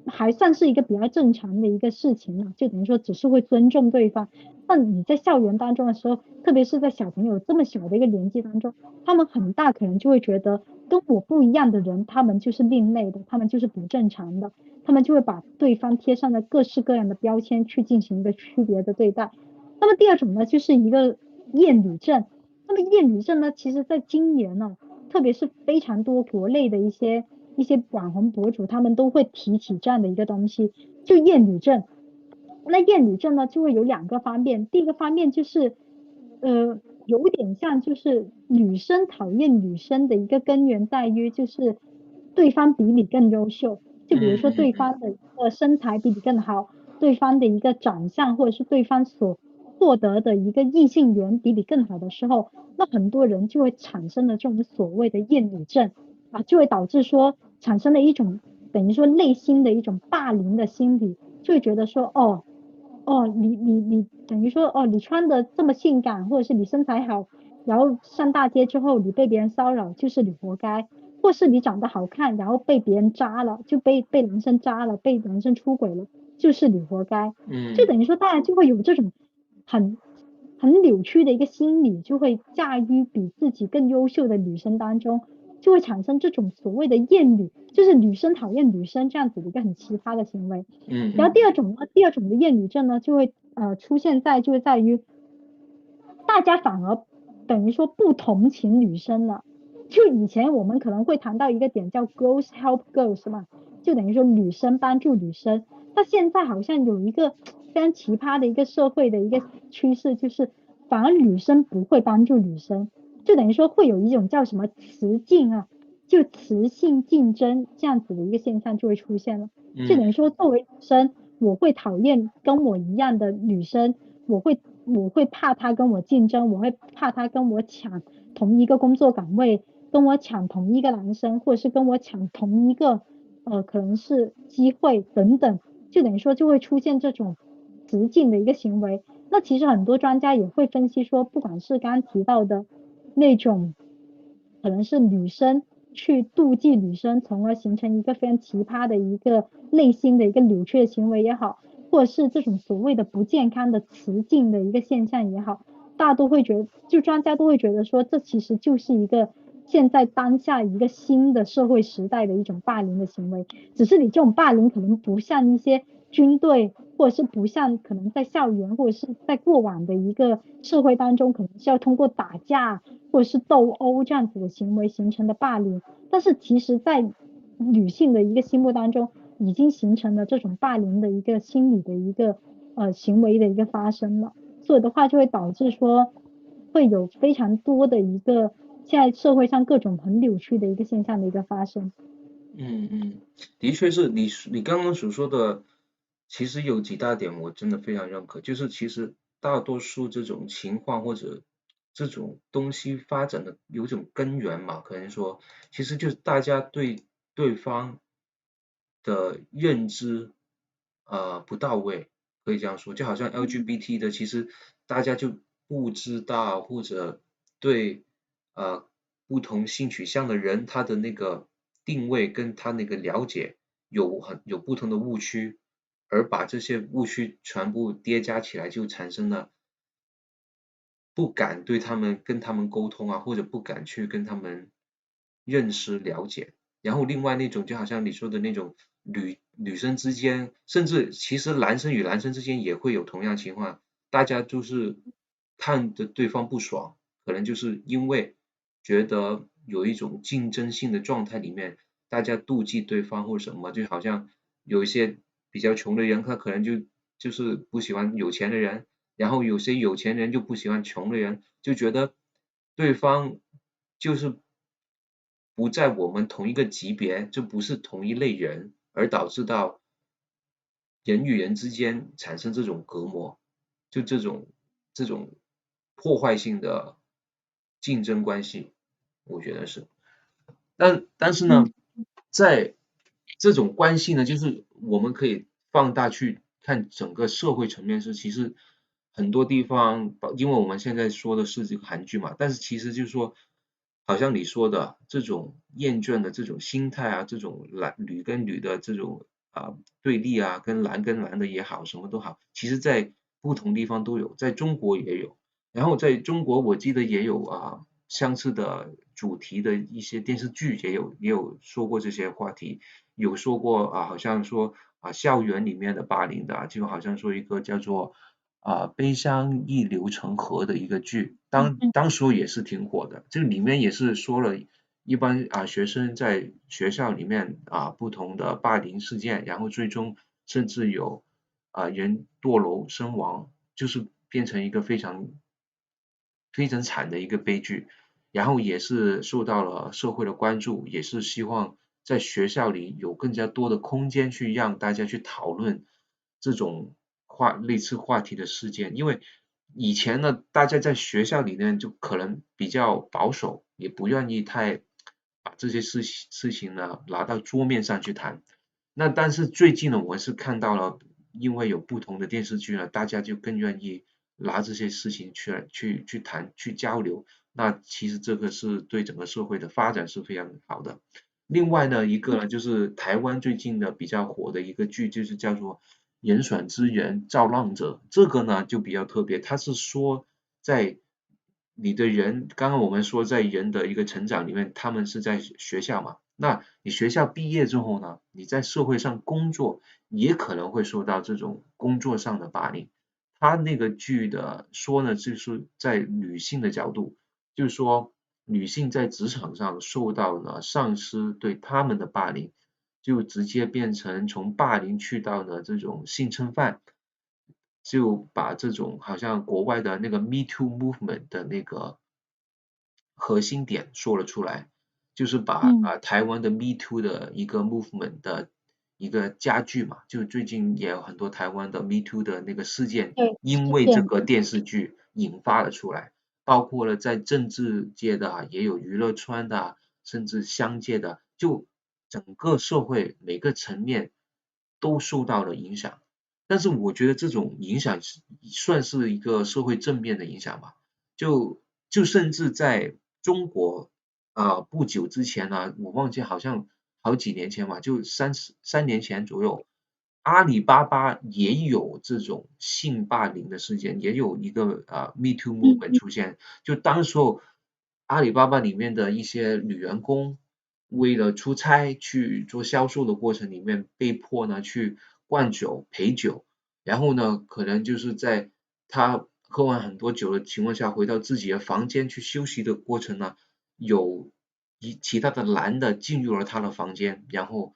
还算是一个比较正常的一个事情了，就等于说只是会尊重对方。但你在校园当中的时候，特别是在小朋友这么小的一个年纪当中，他们很大可能就会觉得跟我不一样的人，他们就是另类的，他们就是不正常的，他们就会把对方贴上了各式各样的标签去进行一个区别的对待。那么第二种呢，就是一个厌女症。那么厌女症呢，其实在今年呢，特别是非常多国内的一些网红博主，他们都会提起这样的一个东西，就厌女症。那厌女症呢，就会有两个方面，第一个方面就是有点像就是女生讨厌女生的一个根源在于就是对方比你更优秀，就比如说对方的一个身材比你更好，对方的一个长相或者是对方所获得的一个异性缘比你更好的时候，那很多人就会产生了这种所谓的厌女症啊，就会导致说产生了一种等于说内心的一种霸凌的心理，就会觉得说你等于说你穿的这么性感，或者是你身材好，然后上大街之后你被别人骚扰，就是你活该，或是你长得好看，然后被别人渣了，就被男生渣了，被男生出轨了，就是你活该，就等于说大家就会有这种很很扭曲的一个心理，就会驾驭比自己更优秀的女生当中，就会产生这种所谓的厌女，就是女生讨厌女生这样子的一个很奇葩的行为。然后第二种的厌女症呢，就会出现在就在于大家反而等于说不同情女生了。就以前我们可能会谈到一个点叫 girls help girls 嘛，就等于说女生帮助女生。那现在好像有一个非常奇葩的一个社会的一个趋势，就是反而女生不会帮助女生，就等于说会有一种叫什么雌竞啊，就雌性竞争这样子的一个现象就会出现了。就等于说作为女生，我会讨厌跟我一样的女生，我会怕她跟我竞争，我会怕她跟我抢同一个工作岗位，跟我抢同一个男生，或者是跟我抢同一个可能是机会等等，就等于说就会出现这种雌竞的一个行为。那其实很多专家也会分析说，不管是刚刚提到的那种可能是女生去妒忌女生，从而形成一个非常奇葩的一个内心的一个扭曲的行为也好，或者是这种所谓的不健康的雌竞的一个现象也好，大家都会觉得，就专家都会觉得说，这其实就是一个现在当下一个新的社会时代的一种霸凌的行为，只是你这种霸凌可能不像一些军队，或者是不像可能在校园或者是在过往的一个社会当中，可能是要通过打架或者是斗殴这样子的行为形成的霸凌，但是其实在女性的一个心目当中，已经形成了这种霸凌的一个心理的一个行为的一个发生了，所以的话就会导致说会有非常多的一个现在社会上各种很扭曲的一个现象的一个发生。的确是你刚刚所说的，其实有几大点我真的非常认可，就是其实大多数这种情况或者这种东西发展的有种根源嘛，可能说其实就是大家对对方的认知不到位，可以这样说，就好像 LGBT 的，其实大家就不知道或者对呃不同性取向的人他的那个定位跟他那个了解有不同的误区，而把这些误区全部叠加起来，就产生了不敢对他们跟他们沟通啊，或者不敢去跟他们认识了解。然后另外那种就好像你说的那种女生之间，甚至其实男生与男生之间也会有同样情况，大家就是看着对方不爽，可能就是因为觉得有一种竞争性的状态里面，大家妒忌对方或什么，就好像有一些比较穷的人，他可能就是不喜欢有钱的人，然后有些有钱人就不喜欢穷的人，就觉得对方就是不在我们同一个级别，就不是同一类人，而导致到人与人之间产生这种隔膜，就这种破坏性的竞争关系，我觉得是。但是呢，嗯在这种关系呢，就是我们可以放大去看整个社会层面是，其实很多地方，因为我们现在说的是这个韩剧嘛，但是其实就是说，好像你说的这种厌倦的这种心态啊，这种女跟女的这种对立啊，跟蓝跟蓝的也好，什么都好，其实在不同地方都有，在中国也有。然后在中国，我记得也有相似的主题的一些电视剧也有说过这些话题，有说过好像说校园里面的霸凌的就好像说一个叫做悲伤逆流成河的一个剧，嗯嗯当时候也是挺火的，这里面也是说了一般学生在学校里面不同的霸凌事件，然后最终甚至有人堕楼身亡，就是变成一个非常惨的一个悲剧，然后也是受到了社会的关注，也是希望在学校里有更加多的空间去让大家去讨论这种类似话题的事件，因为以前呢，大家在学校里面就可能比较保守，也不愿意太把这些事情呢拿到桌面上去谈。那但是最近呢，我是看到了，因为有不同的电视剧呢，大家就更愿意拿这些事情去谈去交流。那其实这个是对整个社会的发展是非常好的。另外呢，一个呢就是台湾最近的比较火的一个剧，就是叫做《人选之人造浪者》。这个呢就比较特别，它是说在你的人，刚刚我们说在人的一个成长里面，他们是在学校嘛。那你学校毕业之后呢，你在社会上工作，也可能会受到这种工作上的霸凌。他那个剧的说呢，就是在女性的角度，就是说女性在职场上受到了上司对她们的霸凌，就直接变成从霸凌去到了这种性侵犯，就把这种好像国外的那个 Me Too Movement 的那个核心点说了出来，就是把嗯，台湾的 Me Too 的一个 movement 的一个加剧嘛，就最近也有很多台湾的 Me Too 的那个事件，对，因为这事件，个电视剧引发了出来，包括了在政治界的也有娱乐圈的甚至商界的，就整个社会每个层面都受到了影响。但是我觉得这种影响算是一个社会正面的影响吧。就甚至在中国不久之前呢，我忘记好像好几年前吧，就3年前左右，阿里巴巴也有这种性霸凌的事件，也有一个Me Too 嗯 movement 嗯出现。就当时候阿里巴巴里面的一些女员工，为了出差去做销售的过程里面，被迫呢去灌酒陪酒，然后呢可能就是在他喝完很多酒的情况下，回到自己的房间去休息的过程呢，有其他的男的进入了他的房间，然后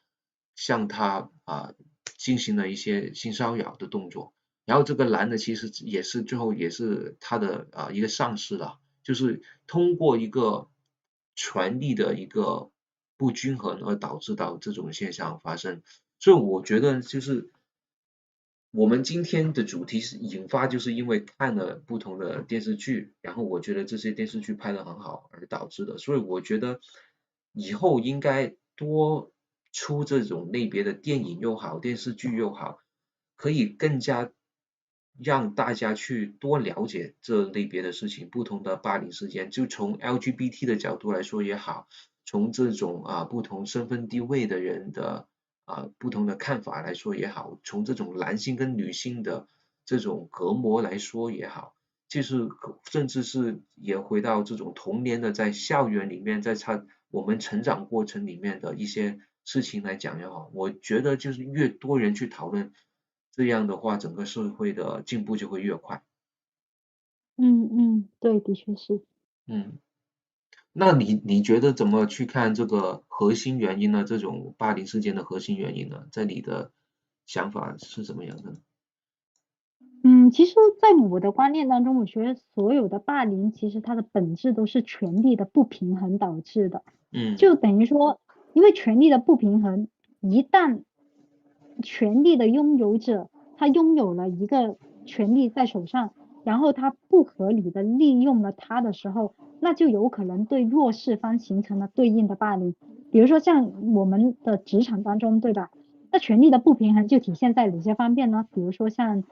向他进行了一些性骚扰的动作。然后这个男的其实也是最后也是他的一个上司了，就是通过一个权力的一个不均衡而导致到这种现象发生。所以我觉得就是我们今天的主题是引发，就是因为看了不同的电视剧，然后我觉得这些电视剧拍得很好而导致的，所以我觉得以后应该多出这种类别的电影又好，电视剧又好，可以更加让大家去多了解这类别的事情，不同的霸凌事件，就从 LGBT 的角度来说也好，从这种不同身份地位的人的不同的看法来说也好，从这种男性跟女性的这种隔膜来说也好，就是甚至是也回到这种童年的在校园里面，我们成长过程里面的一些事情来讲也好，我觉得就是越多人去讨论，这样的话整个社会的进步就会越快。嗯嗯，对，的确是。嗯。那你觉得怎么去看这个核心原因呢？这种霸凌事件的核心原因呢？在你的想法是怎么样的？其实在我的观念当中，我觉得所有的霸凌其实它的本质都是权力的不平衡导致的，嗯就等于说，因为权力的不平衡，一旦权力的拥有者他拥有了一个权力在手上，然后他不合理的利用了他的时候，那就有可能对弱势方形成了对应的霸凌。比如说像我们的职场当中，对吧？那权力的不平衡就体现在哪些方面呢？比如说像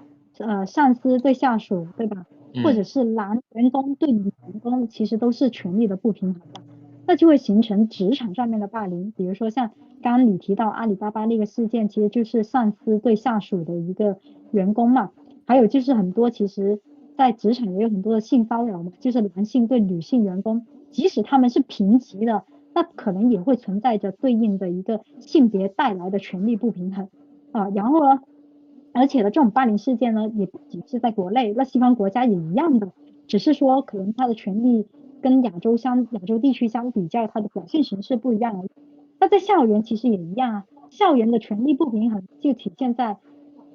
上司对下属，对吧？或者嗯是男员工对女员工，其实都是权力的不平衡的，那就会形成职场上面的霸凌。比如说像刚刚你提到阿里巴巴那个事件，其实就是上司对下属的一个员工嘛。还有就是很多其实在职场也有很多的性骚扰嘛，就是男性对女性员工，即使他们是平级的，那可能也会存在着对应的一个性别带来的权力不平衡啊。然后呢，而且呢，这种霸凌事件呢，也不仅是在国内，那西方国家也一样的，只是说可能它的权力跟亚洲地区相比较，它的表现形式不一样而已。那在校园其实也一样啊，校园的权力不平衡就体现在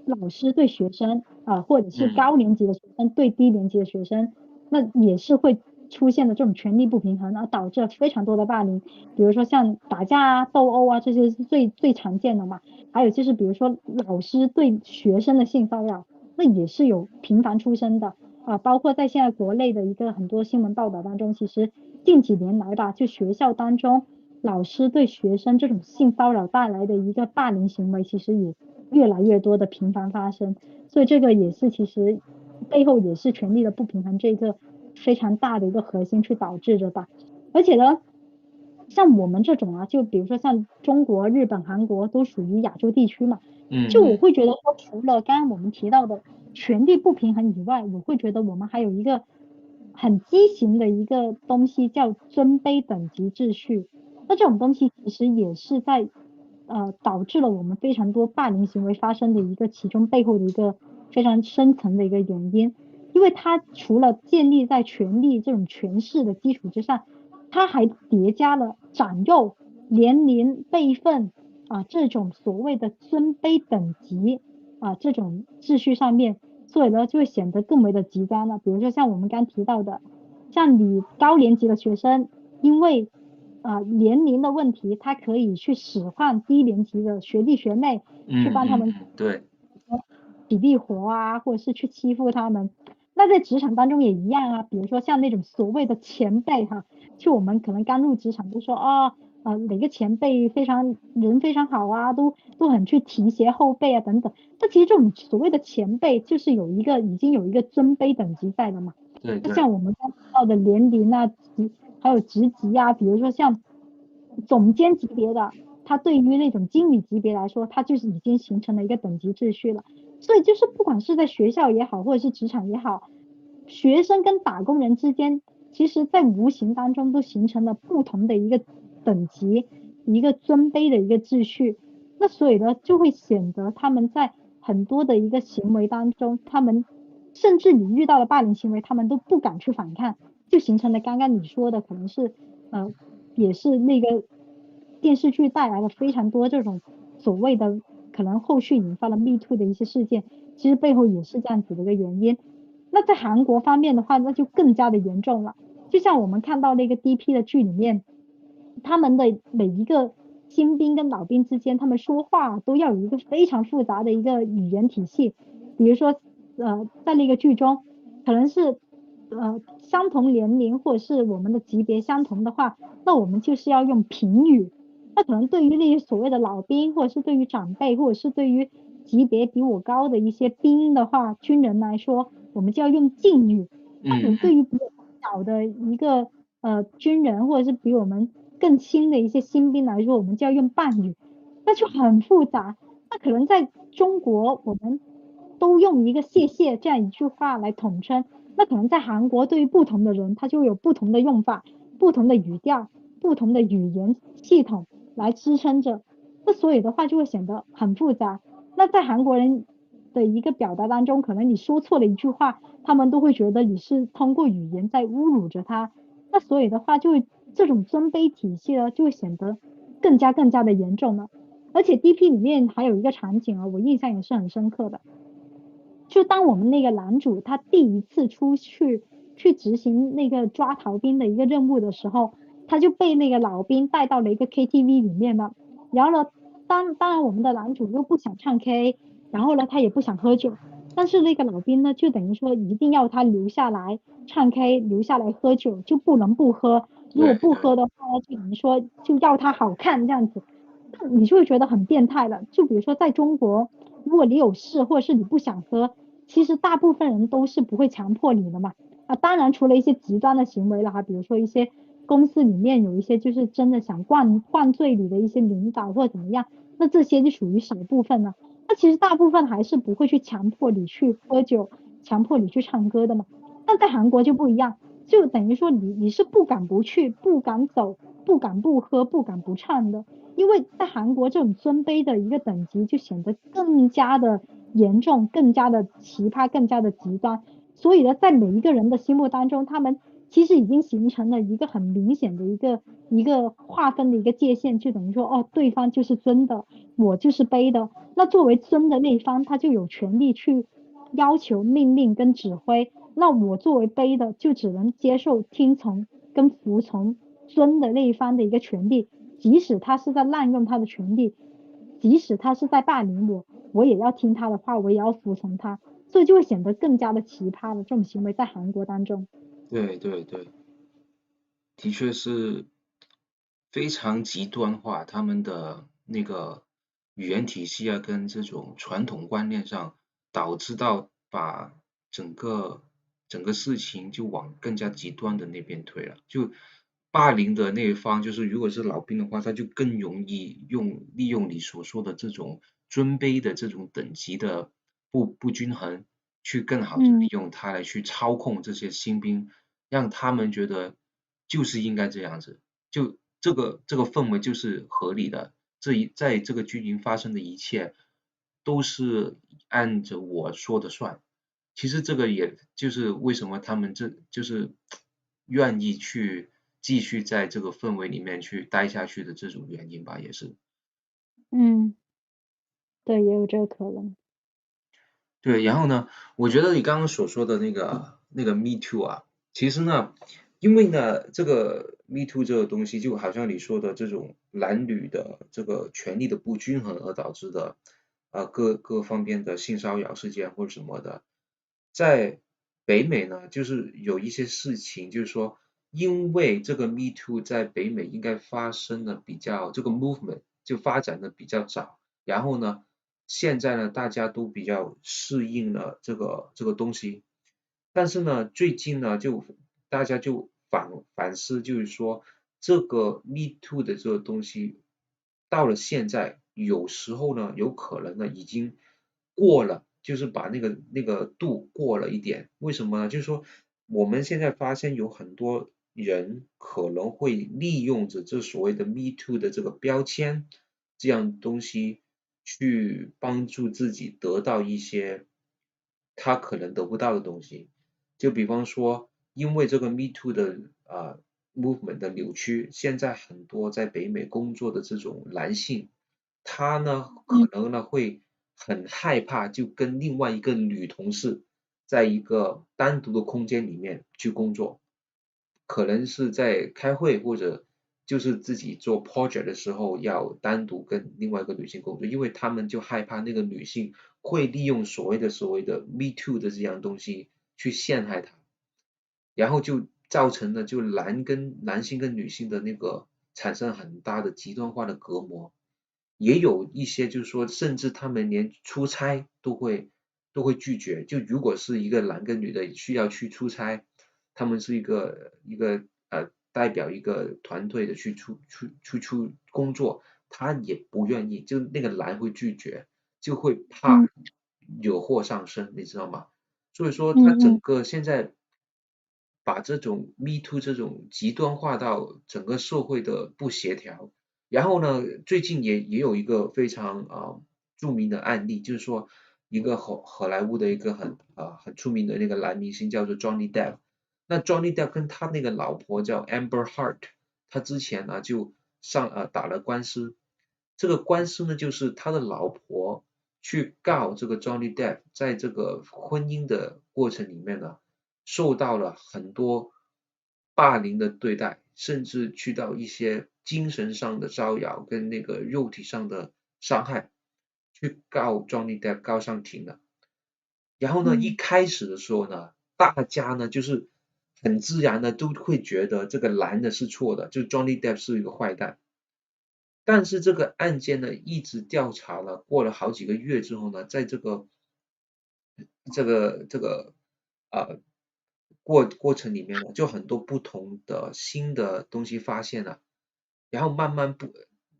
老师对学生啊，或者是嗯高年级的学生对低年级的学生，那也是会出现的这种权力不平衡，而导致了非常多的霸凌，比如说像打架啊、斗殴啊，这些是最常见的嘛。还有就是比如说老师对学生的性骚扰，那也是有频繁出生的啊。包括在现在国内的一个很多新闻报道当中，其实近几年来吧，就学校当中老师对学生这种性骚扰带来的一个霸凌行为，其实也越来越多的频繁发生。所以这个也是其实背后也是权力的不平衡这个非常大的一个核心去导致着吧。而且呢，像我们这种啊，就比如说像中国、日本、韩国都属于亚洲地区嘛，就我嗯嗯会觉得说，除了刚刚我们提到的权力不平衡以外，我会觉得我们还有一个很畸形的一个东西叫尊卑等级秩序。那这种东西其实也是在导致了我们非常多霸凌行为发生的一个其中背后的一个非常深层的一个原因。因为它除了建立在权力这种权势的基础之上，它还叠加了长幼、年龄、辈分啊这种所谓的尊卑等级啊这种秩序上面，所以呢就会显得更为的极端了。比如说像我们刚提到的，像你高年级的学生，因为年龄的问题，他可以去使唤低年级的学弟学妹去帮他们对，体力活啊，或者是去欺负他们。那在职场当中也一样啊，比如说像那种所谓的前辈哈，就我们可能刚入职场都说啊，哪个前辈人非常好啊，都很去提携后辈啊等等。那其实这种所谓的前辈，就是已经有一个尊卑等级在的嘛。对对，那像我们刚提到的年龄啊，还有职级啊，比如说像总监级别的，他对于那种经理级别来说，他就是已经形成了一个等级秩序了。所以就是不管是在学校也好，或者是职场也好，学生跟打工人之间，其实在无形当中都形成了不同的一个等级，一个尊卑的一个秩序。那所以呢，就会显得他们在很多的一个行为当中，他们甚至你遇到了霸凌行为，他们都不敢去反抗，就形成了刚刚你说的，可能是呃，也是那个电视剧带来了非常多这种所谓的可能后续引发了 Me Too 的一些事件，其实背后也是这样子的一个原因。那在韩国方面的话，那就更加的严重了。就像我们看到那个 DP 的剧里面，他们的每一个新兵跟老兵之间，他们说话都要有一个非常复杂的一个语言体系。比如说，在那个剧中，可能是相同年龄或者是我们的级别相同的话，那我们就是要用平语。那可能对于那些所谓的老兵，或者是对于长辈，或者是对于级别比我高的一些兵的话，军人来说，我们就要用敬语。那可能嗯对于比我们小的一个军人，或者是比我们更轻的一些新兵来说，我们就要用伴语，那就很复杂。那可能在中国，我们都用一个谢谢这样一句话来统称，那可能在韩国对于不同的人，他就有不同的用法、不同的语调、不同的语言系统来支撑着。那所以的话就会显得很复杂。那在韩国人的一个表达当中，可能你说错了一句话，他们都会觉得你是通过语言在侮辱着他。那所以的话就会这种尊卑体系呢就会显得更加的严重了。而且 DP 里面还有一个场景啊，我印象也是很深刻的，就当我们那个男主他第一次出去执行那个抓逃兵的一个任务的时候，他就被那个老兵带到了一个 KTV 里面了。然后呢，当然我们的男主又不想唱 K，然后呢他也不想喝酒，但是那个老兵呢就等于说一定要他留下来唱 K，留下来喝酒，就不能不喝。如果对对不喝的话呢，就等于说就要他好看这样子。你就会觉得很变态了。就比如说在中国，如果你有事或者是你不想喝，其实大部分人都是不会强迫你的嘛。啊，当然除了一些极端的行为了哈，比如说一些公司里面有一些就是真的想灌醉你的一些领导或者怎么样，那这些就属于少部分了。那其实大部分还是不会去强迫你去喝酒，强迫你去唱歌的嘛。但在韩国就不一样，就等于说你是不敢不去，不敢走，不敢不喝，不敢不唱的。因为在韩国这种尊卑的一个等级就显得更加的严重，更加的奇葩，更加的极端。所以呢，在每一个人的心目当中，他们其实已经形成了一个很明显的一个划分的一个界限，就等于说，哦，对方就是尊的，我就是卑的。那作为尊的那一方，他就有权利去要求、命令跟指挥。那我作为卑的，就只能接受、听从跟服从尊的那一方的一个权利。即使他是在滥用他的权利，即使他是在霸凌我，我也要听他的话，我也要服从他，所以就会显得更加的奇葩的这种行为在韩国当中。对对对，的确是非常极端化，他们的那个语言体系啊，跟这种传统观念上，导致到把整个整个事情就往更加极端的那边推了。就霸凌的那一方，就是如果是老兵的话，他就更容易利用你所说的这种尊卑的这种等级的不均衡，去更好的利嗯用它来去操控这些新兵，让他们觉得就是应该这样子。就这个氛围就是合理的，在这个军营发生的一切都是按着我说的算。其实这个也就是为什么他们就是愿意去继续在这个氛围里面去待下去的这种原因吧，也是。嗯，对，也有这个可能。对，然后呢，我觉得你刚刚所说的那个 Me Too 啊，其实呢，因为呢，这个 Me Too 这个东西，就好像你说的这种男女的这个权利的不均衡而导致的，各方面的性骚扰事件或者什么的，在北美呢，就是有一些事情，就是说，因为这个 Me Too 在北美应该发生的比较，这个 movement 就发展的比较早，然后呢。现在呢，大家都比较适应了这个东西，但是呢，最近呢，就大家就反思，就是说这个 Me Too 的这个东西，到了现在，有时候呢，有可能呢，已经过了，就是把那个度过了一点。为什么呢？就是说我们现在发现有很多人可能会利用着这所谓的 Me Too 的这个标签，这样东西去帮助自己得到一些他可能得不到的东西。就比方说，因为这个 Me Too 的movement 的扭曲，现在很多在北美工作的这种男性，他呢可嗯能呢会很害怕，就跟另外一个女同事在一个单独的空间里面去工作，可能是在开会或者就是自己做 project 的时候要单独跟另外一个女性工作，因为他们就害怕那个女性会利用所谓的 Me Too 的这样东西去陷害他，然后就造成了就男性跟女性的那个产生很大的极端化的隔膜。也有一些就是说，甚至他们连出差都会拒绝。就如果是一个男跟女的需要去出差，他们是一个代表一个团队的去工作，他也不愿意，就那个男会拒绝，就会怕嗯惹祸上身，你知道吗？所以说，他整嗯嗯个现在把这种 Me Too 这种极端化到整个社会的不协调。然后呢，最近也有一个非常著名的案例，就是说一个好莱坞的一个很出名的那个男明星叫做 Johnny Depp。那 Johnny Depp 跟他那个老婆叫 Amber Heard，他之前呢就打了官司，这个官司呢就是他的老婆去告这个 Johnny Depp 在这个婚姻的过程里面呢受到了很多霸凌的对待，甚至去到一些精神上的招摇跟那个肉体上的伤害，去告 Johnny Depp 告上庭了。然后呢，一嗯开始的时候呢，大家呢就是很自然的都会觉得这个男的是错的，就 Johnny Depp 是一个坏蛋。但是这个案件呢，一直调查了，过了好几个月之后呢，在这个呃过程里面呢，就很多不同的新的东西发现了，然后慢慢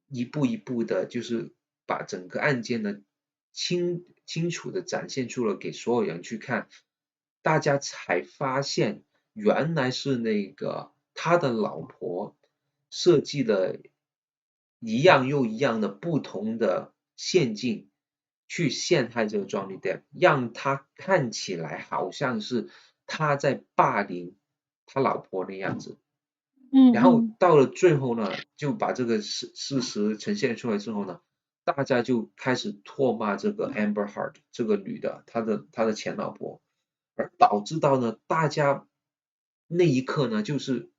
一步一步的，就是把整个案件呢清楚的展现出了给所有人去看，大家才发现原来是那个他的老婆设计了一样又一样的不同的陷阱，去陷害这个 Johnny Depp，让他看起来好像是他在霸凌他老婆的样子。然后嗯到了最后呢，就把这个事实呈现出来之后呢，大家就开始唾骂这个 Amber Heard 这个女的，她的前老婆，而导致到呢，大家那一刻呢，就是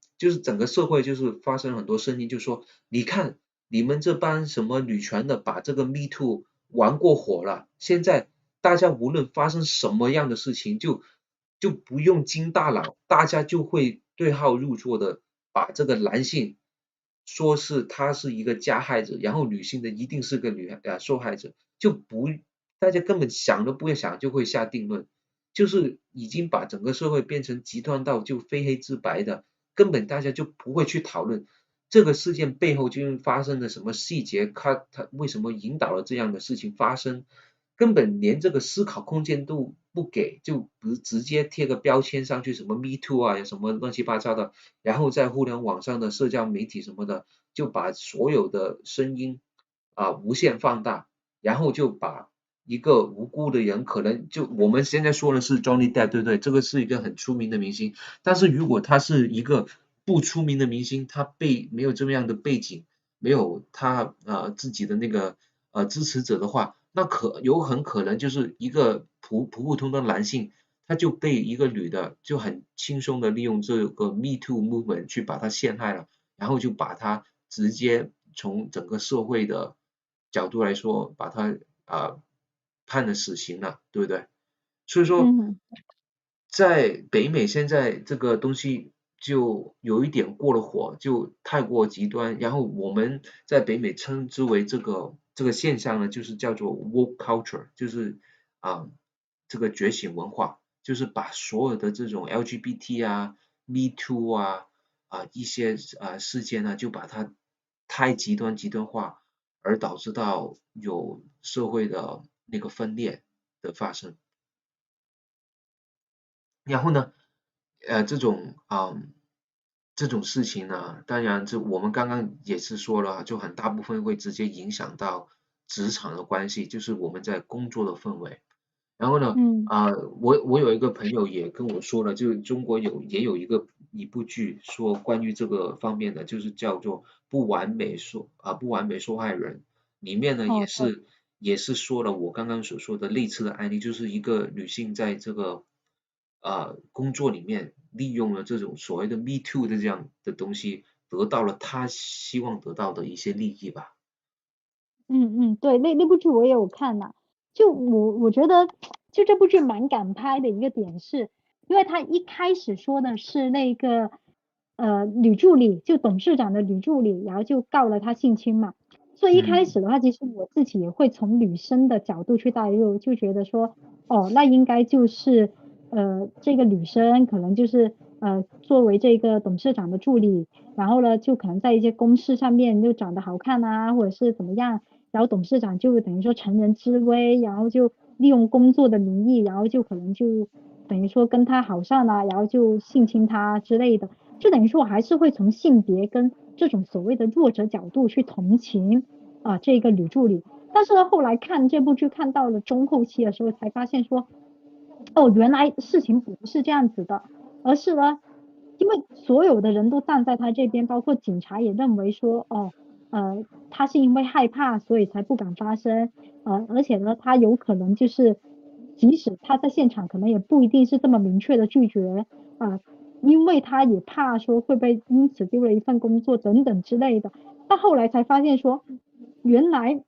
整个社会就是发生很多声音，就说你看你们这帮什么女权的把这个 Me Too 玩过火了，现在大家无论发生什么样的事情，就不用经大脑，大家就会对号入座的把这个男性说是他是一个加害者，然后女性的一定是个受害者，就不大家根本想都不会想就会下定论，就是已经把整个社会变成极端到就非黑即白的，根本大家就不会去讨论这个事件背后究竟发生了什么细节，他为什么引导了这样的事情发生，根本连这个思考空间都不给，就直接贴个标签上去，什么 Me Too 啊，什么乱七八糟的，然后在互联网上的社交媒体什么的，就把所有的声音无限放大，然后就把一个无辜的人，可能就我们现在说的是 Johnny Depp，对不对？这个是一个很出名的明星，但是如果他是一个不出名的明星，他没有这么样的背景，没有他自己的那个支持者的话，那很可能就是一个普通的男性，他就被一个女的就很轻松的利用这个 Me Too movement 去把他陷害了，然后就把他直接从整个社会的角度来说，把他判了死刑了，对不对？所以说，嗯在北美现在这个东西就有一点过了火，就太过极端。然后我们在北美称之为这个现象呢，就是叫做 woke culture，就是啊这个觉醒文化，就是把所有的这种 LGBT 啊、Me Too 一些事件呢，就把它太极端化，而导致到有社会的那个分裂的发生。然后呢，这种这种事情呢，当然我们刚刚也是说了，就很大部分会直接影响到职场的关系，就是我们在工作的氛围。然后呢，嗯我有一个朋友也跟我说了，就是中国也有一部剧说关于这个方面的，就是叫做不完美受害人，里面呢哦对也是说了我刚刚所说的类似的案例，就是一个女性在这个工作里面利用了这种所谓的 Me Too 的这样的东西，得到了她希望得到的一些利益吧。对，那部剧我也有看呐。就我觉得，就这部剧蛮敢拍的一个点是，因为他一开始说的是那个女助理，就董事长的女助理，然后就告了他性侵嘛。所以一开嗯始的话，其实我自己也会从女生的角度去代入，就觉得说，哦，那应该就是这个女生可能就是作为这个董事长的助理，然后呢就可能在一些公事上面就长得好看啊，或者是怎么样。然后董事长就等于说乘人之危，然后就利用工作的名义，然后就可能就等于说跟他好上了，然后就性侵他之类的，就等于说我还是会从性别跟这种所谓的弱者角度去同情这个女助理。但是呢，后来看这部剧看到了中后期的时候，才发现说，哦，原来事情不是这样子的，而是呢，因为所有的人都站在他这边，包括警察也认为说，哦，他是因为害怕，所以才不敢发声，而且呢，他有可能就是，即使他在现场，可能也不一定是这么明确的拒绝，啊、因为他也怕说会被因此丢了一份工作等等之类的。到后来才发现说，原来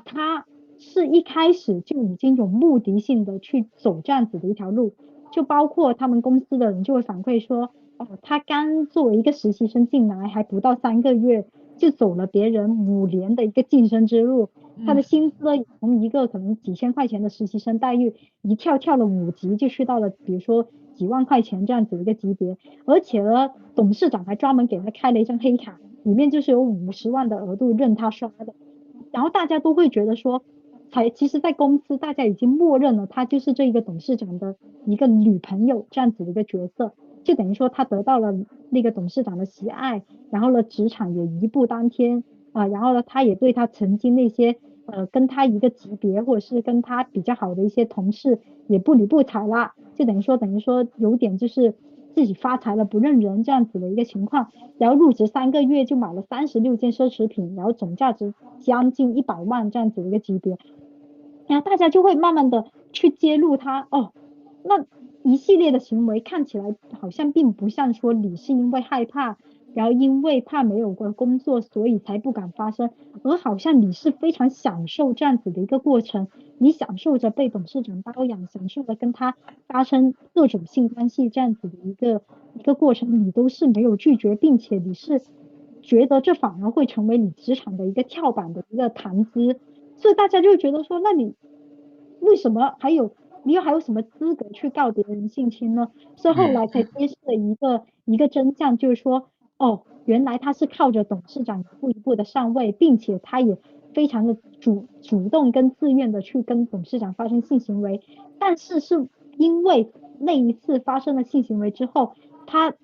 他是一开始就已经有目的性的去走这样子的一条路，就包括他们公司的人就会反馈说，哦，他刚作为一个实习生进来，还不到3个月，就走了别人5年的一个晋升之路，他的嗯薪资呢，从一个可能几千块钱的实习生待遇，一跳了5级，就去到了比如说几万块钱这样子的一个级别，而且呢，董事长还专门给他开了一张黑卡，里面就是有50万的额度任他刷的。然后大家都会觉得说，其实，在公司大家已经默认了他就是这一个董事长的一个女朋友这样子的一个角色，就等于说他得到了那个董事长的喜爱，然后呢，职场也一步当天然后呢，他也对他曾经那些跟他一个级别或者是跟他比较好的一些同事也不理不睬啦，就等于说有点就是自己发财了不认人这样子的一个情况。然后入职3个月就买了36件奢侈品，然后总价值将近100万这样子的一个级别，然后大家就会慢慢的去揭露他，哦，那一系列的行为看起来好像并不像说你是因为害怕，然后因为怕没有个工作，所以才不敢发声，而好像你是非常享受这样子的一个过程，你享受着被董事长包养，享受着跟他发生各种性关系这样子的一个过程，你都是没有拒绝，并且你是觉得这反而会成为你职场的一个跳板的一个谈资，所以大家就觉得说，那你为什么你又还有什么资格去告别人性侵呢？所以后来才嗯揭示了一个真相，就是说，哦，原来他是靠着董事长一步一步的上位，并且他也非常的主动跟自愿的去跟董事长发生性行为，但是因为那一次发生了性行为之后，他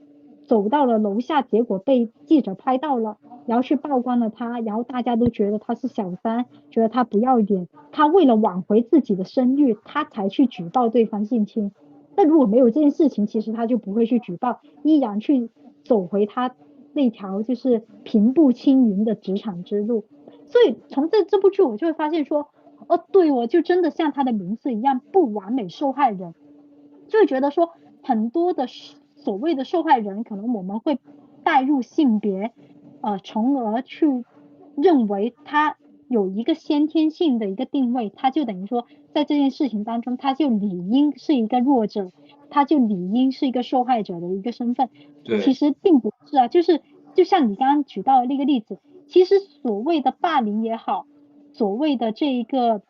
走到了楼下，结果被记者拍到了。然后去曝光了他，然后大家都觉得他是小三，觉得他不要脸，他为了挽回自己的声誉，他才去举报对方性侵。那如果没有这件事情，其实他就不会去举报，依然去走回他那条就是平步青云的职场之路。所以从这部剧我就会发现说，哦，对哦，就真的像他的名字一样，不完美受害人，就会觉得说很多的所谓的受害人，可能我们会带入性别，从而去认为他有一个先天性的一个定位，他就等于说在这件事情当中，他就理应是一个弱者，他就理应是一个受害者的一个身份。其对实并不是啊，就是就像你刚刚举到的那个例子，其实所谓的霸凌也好，所谓的这一个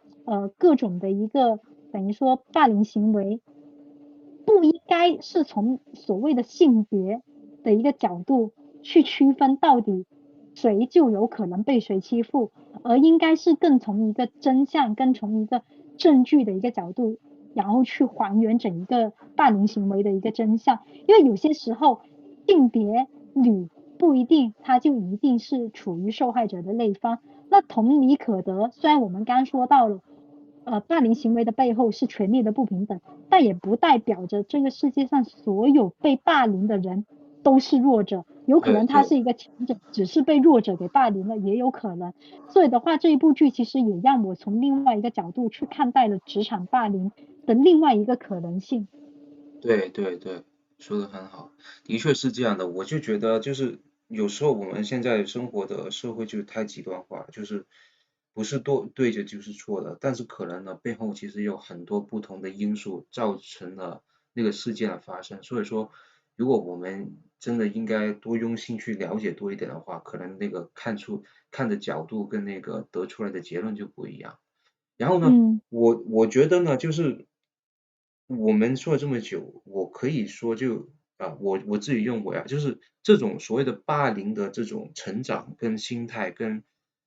各种的一个等于说霸凌行为，不应该是从所谓的性别的一个角度去区分到底谁就有可能被谁欺负，而应该是更从一个真相、更从一个证据的一个角度，然后去还原整一个霸凌行为的一个真相。因为有些时候性别女不一定他就一定是处于受害者的那一方，那同理可得。虽然我们刚刚说到了，霸凌行为的背后是权力的不平等。但也不代表着这个世界上所有被霸凌的人都是弱者，有可能他对对。是一个强者，只是被弱者给霸凌了，也有可能。所以的话，这一部剧其实也让我从另外一个角度去看待了职场霸凌的另外一个可能性。对对对，说的很好，的确是这样的。我就觉得，就是有时候我们现在生活的社会就是太极端化了，就是不是对着就是错的，但是可能呢背后其实有很多不同的因素造成了那个事件的发生。所以说，如果我们真的应该多用心去了解多一点的话，可能那个看的角度跟那个得出来的结论就不一样。然后呢，嗯我觉得呢，就是我们说了这么久，我可以说我自己认为啊，就是这种所谓的霸凌的这种成长跟心态，跟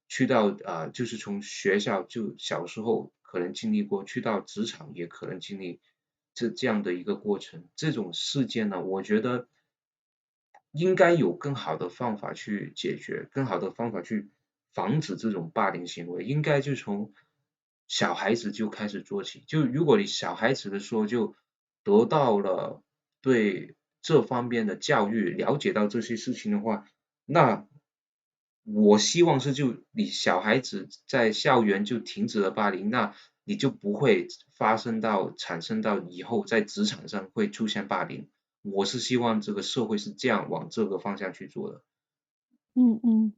去到就是从学校就小时候可能经历过，去到职场也可能经历这样的一个过程，这种事件呢，我觉得应该有更好的方法去解决，更好的方法去防止这种霸凌行为，应该就从小孩子就开始做起。就如果你小孩子的时候就得到了对这方面的教育，了解到这些事情的话，那我希望是就你小孩子在校园就停止了霸凌，那你就不会产生到以后在职场上会出现霸凌。我是希望这个社会是这样往这个方向去做的。嗯嗯，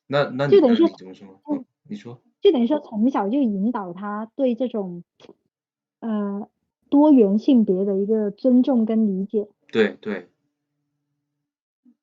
那你呢？就等于说，你怎么说？嗯，你说。就等于说从小就引导他对这种呃多元性别的一个尊重跟理解。对对。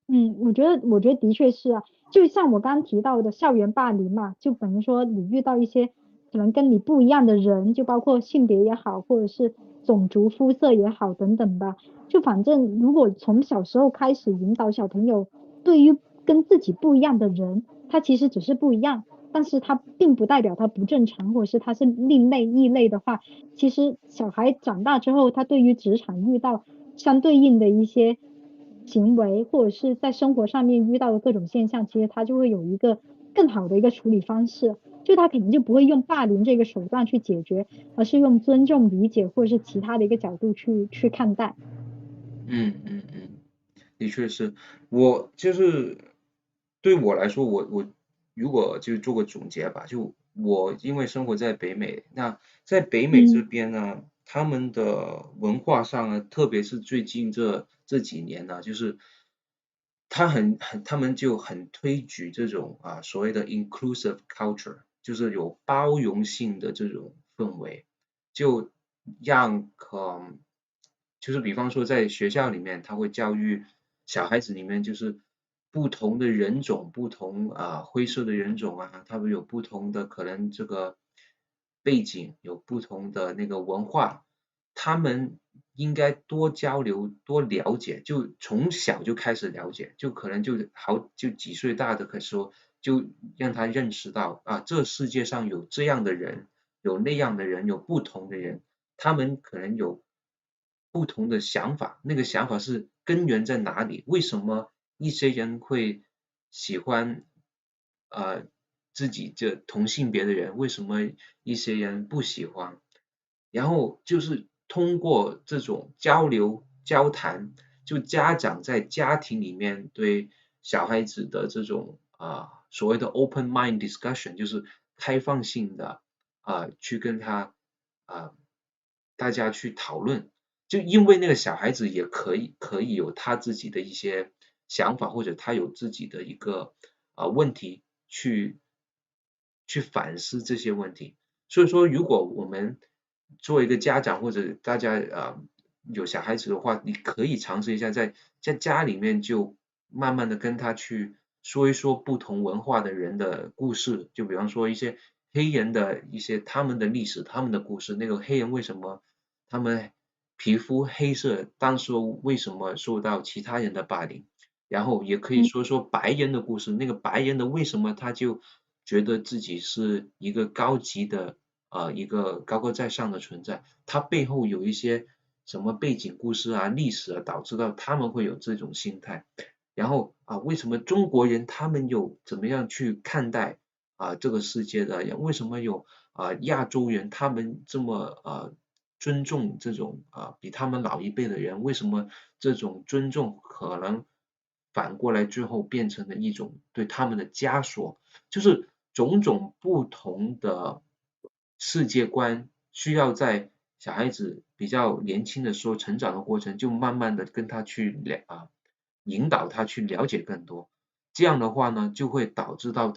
嗯，我觉得的确是啊，就像我刚刚提到的校园霸凌嘛，就等于说你遇到一些可能跟你不一样的人，就包括性别也好，或者是种族肤色也好等等吧，就反正如果从小时候开始引导小朋友，对于跟自己不一样的人，他其实只是不一样，但是他并不代表他不正常，或者是他是另类异类的话，其实小孩长大之后，他对于职场遇到相对应的一些行为，或者是在生活上面遇到的各种现象，其实他就会有一个更好的一个处理方式，就他可能就不会用霸凌这个手段去解决，而是用尊重、理解或者是其他的一个角度去看待。嗯嗯嗯。的确是，我就是对我来说，我如果就做个总结吧，就我因为生活在北美，那在北美这嗯边呢，他们的文化上呢，特别是最近这几年呢，就是他们就很推举这种所谓的 inclusive culture，就是有包容性的这种氛围，就让就是比方说在学校里面，他会教育小孩子里面就是不同的人种，不同灰色的人种啊，他们有不同的可能这个背景，有不同的那个文化，他们应该多交流、多了解，就从小就开始了解，就可能就几岁大的时候，就让他认识到这世界上有这样的人，有那样的人，有不同的人，他们可能有不同的想法，那个想法是根源在哪里？为什么一些人会喜欢呃自己这同性别的人？为什么一些人不喜欢？然后就是通过这种交流交谈，就家长在家庭里面对小孩子的这种所谓的 open mind discussion，就是开放性的去跟他啊、大家去讨论，就因为那个小孩子也可以有他自己的一些想法，或者他有自己的一个问题去反思这些问题。所以说，如果我们作为一个家长或者大家有小孩子的话，你可以尝试一下在家里面就慢慢的跟他去说一说不同文化的人的故事，就比方说一些黑人的一些他们的历史、他们的故事，那个黑人为什么他们皮肤黑色，当时为什么受到其他人的霸凌？然后也可以嗯说说白人的故事，那个白人的为什么他就觉得自己是一个高级的一个高高在上的存在，他背后有一些什么背景故事历史导致到他们会有这种心态。然后为什么中国人他们有怎么样去看待这个世界的？为什么有亚洲人他们这么尊重这种比他们老一辈的人？为什么这种尊重可能反过来最后变成了一种对他们的枷锁？就是种种不同的世界观，需要在小孩子比较年轻的时候成长的过程，就慢慢的跟他去引导他去了解更多。这样的话呢，就会导致到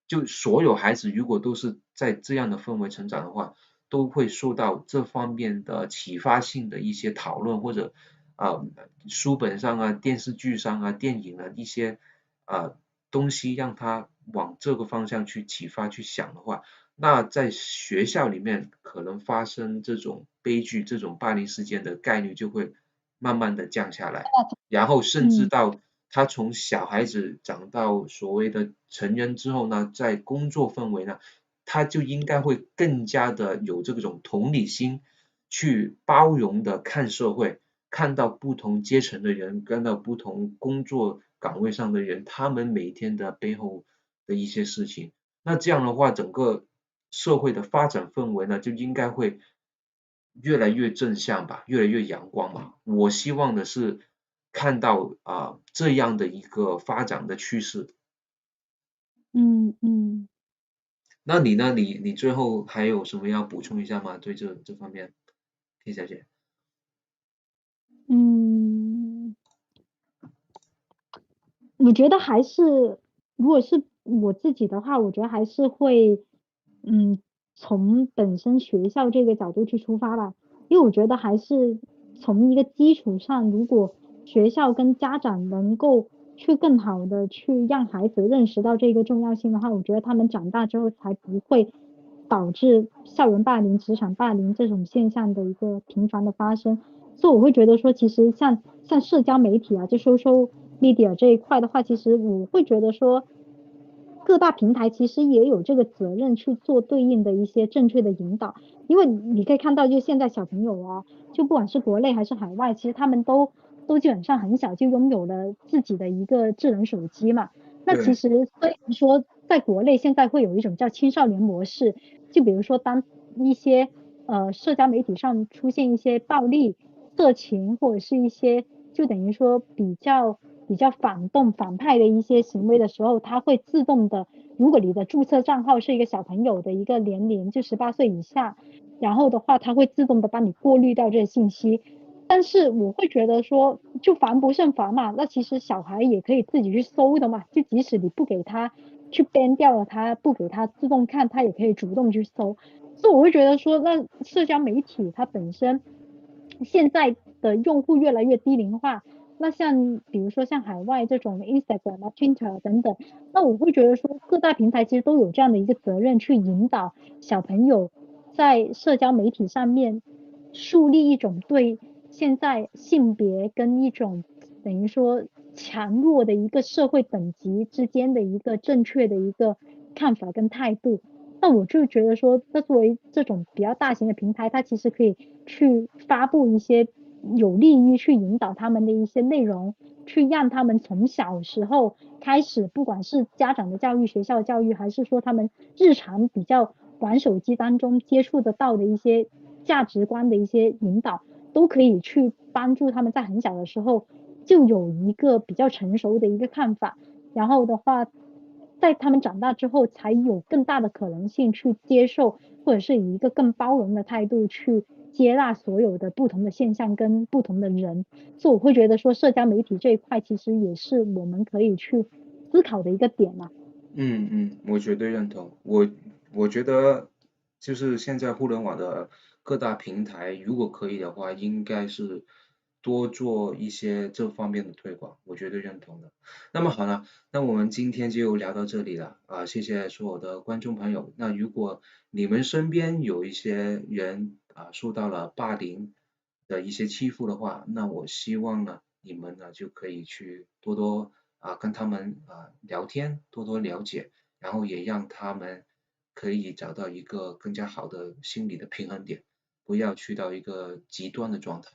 就所有孩子如果都是在这样的氛围成长的话，都会受到这方面的启发性的一些讨论，或者啊书本上电视剧上电影一些啊东西，让他往这个方向去启发去想的话，那在学校里面可能发生这种悲剧、这种霸凌事件的概率就会慢慢的降下来。然后甚至嗯。到他从小孩子长到所谓的成人之后呢，在工作氛围呢，他就应该会更加的有这种同理心，去包容的看社会，看到不同阶层的人，看到不同工作岗位上的人，他们每天的背后的一些事情。那这样的话，整个社会的发展氛围呢，就应该会越来越正向吧，越来越阳光吧。我希望的是看到这样的一个发展的趋势。嗯嗯那你呢？你最后还有什么要补充一下吗？对这方面，K 小姐。嗯，我觉得还是，如果是我自己的话，我觉得还是会，嗯，从本身学校这个角度去出发吧，因为我觉得还是从一个基础上，如果学校跟家长能够去更好的去让孩子认识到这个重要性的话，我觉得他们长大之后才不会导致校园霸凌、职场霸凌这种现象的一个频繁的发生。所以我会觉得说，其实像社交媒体啊，就 social media 这一块的话，其实我会觉得说，各大平台其实也有这个责任去做对应的一些正确的引导，因为你可以看到，就现在小朋友啊，就不管是国内还是海外，其实他们都基本上很小就拥有了自己的一个智能手机嘛。那其对实虽然说在国内现在会有一种叫青少年模式，就比如说当一些社交媒体上出现一些暴力、色情或者是一些就等于说比较反动反派的一些行为的时候，它会自动的，如果你的注册账号是一个小朋友的一个年龄，就18岁以下，然后的话，它会自动的帮你过滤掉这些信息。但是我会觉得说，就防不胜防嘛。那其实小孩也可以自己去搜的嘛，就即使你不给他去 ban 掉了他，不给他自动看，他也可以主动去搜。所以我会觉得说，那社交媒体它本身现在的用户越来越低龄化，那像比如说像海外这种 Instagram 啊、Twitter 啊等等，那我会觉得说各大平台其实都有这样的一个责任去引导小朋友在社交媒体上面树立一种对现在性别跟一种等于说强弱的一个社会等级之间的一个正确的一个看法跟态度。那我就觉得说，那作为这种比较大型的平台，它其实可以去发布一些有利于去引导他们的一些内容，去让他们从小时候开始，不管是家长的教育、学校的教育，还是说他们日常比较玩手机当中接触得到的一些价值观的一些引导，都可以去帮助他们在很小的时候就有一个比较成熟的一个看法。然后的话，在他们长大之后，才有更大的可能性去接受，或者是以一个更包容的态度去接纳所有的不同的现象跟不同的人。所以我会觉得说，社交媒体这一块其实也是我们可以去思考的一个点嘛。我绝对认同。我觉得就是现在互联网的各大平台，如果可以的话，应该是多做一些这方面的推广，我绝对认同的。那么好了，那我们今天就聊到这里了谢谢所有的观众朋友。那如果你们身边有一些人受到了霸凌的一些欺负的话，那我希望呢你们呢就可以去多多跟他们聊天，多多了解，然后也让他们可以找到一个更加好的心理的平衡点，不要去到一个极端的状态。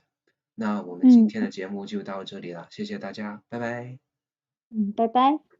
那我们今嗯天的节目就到这里了，谢谢大家，拜拜。嗯，拜拜。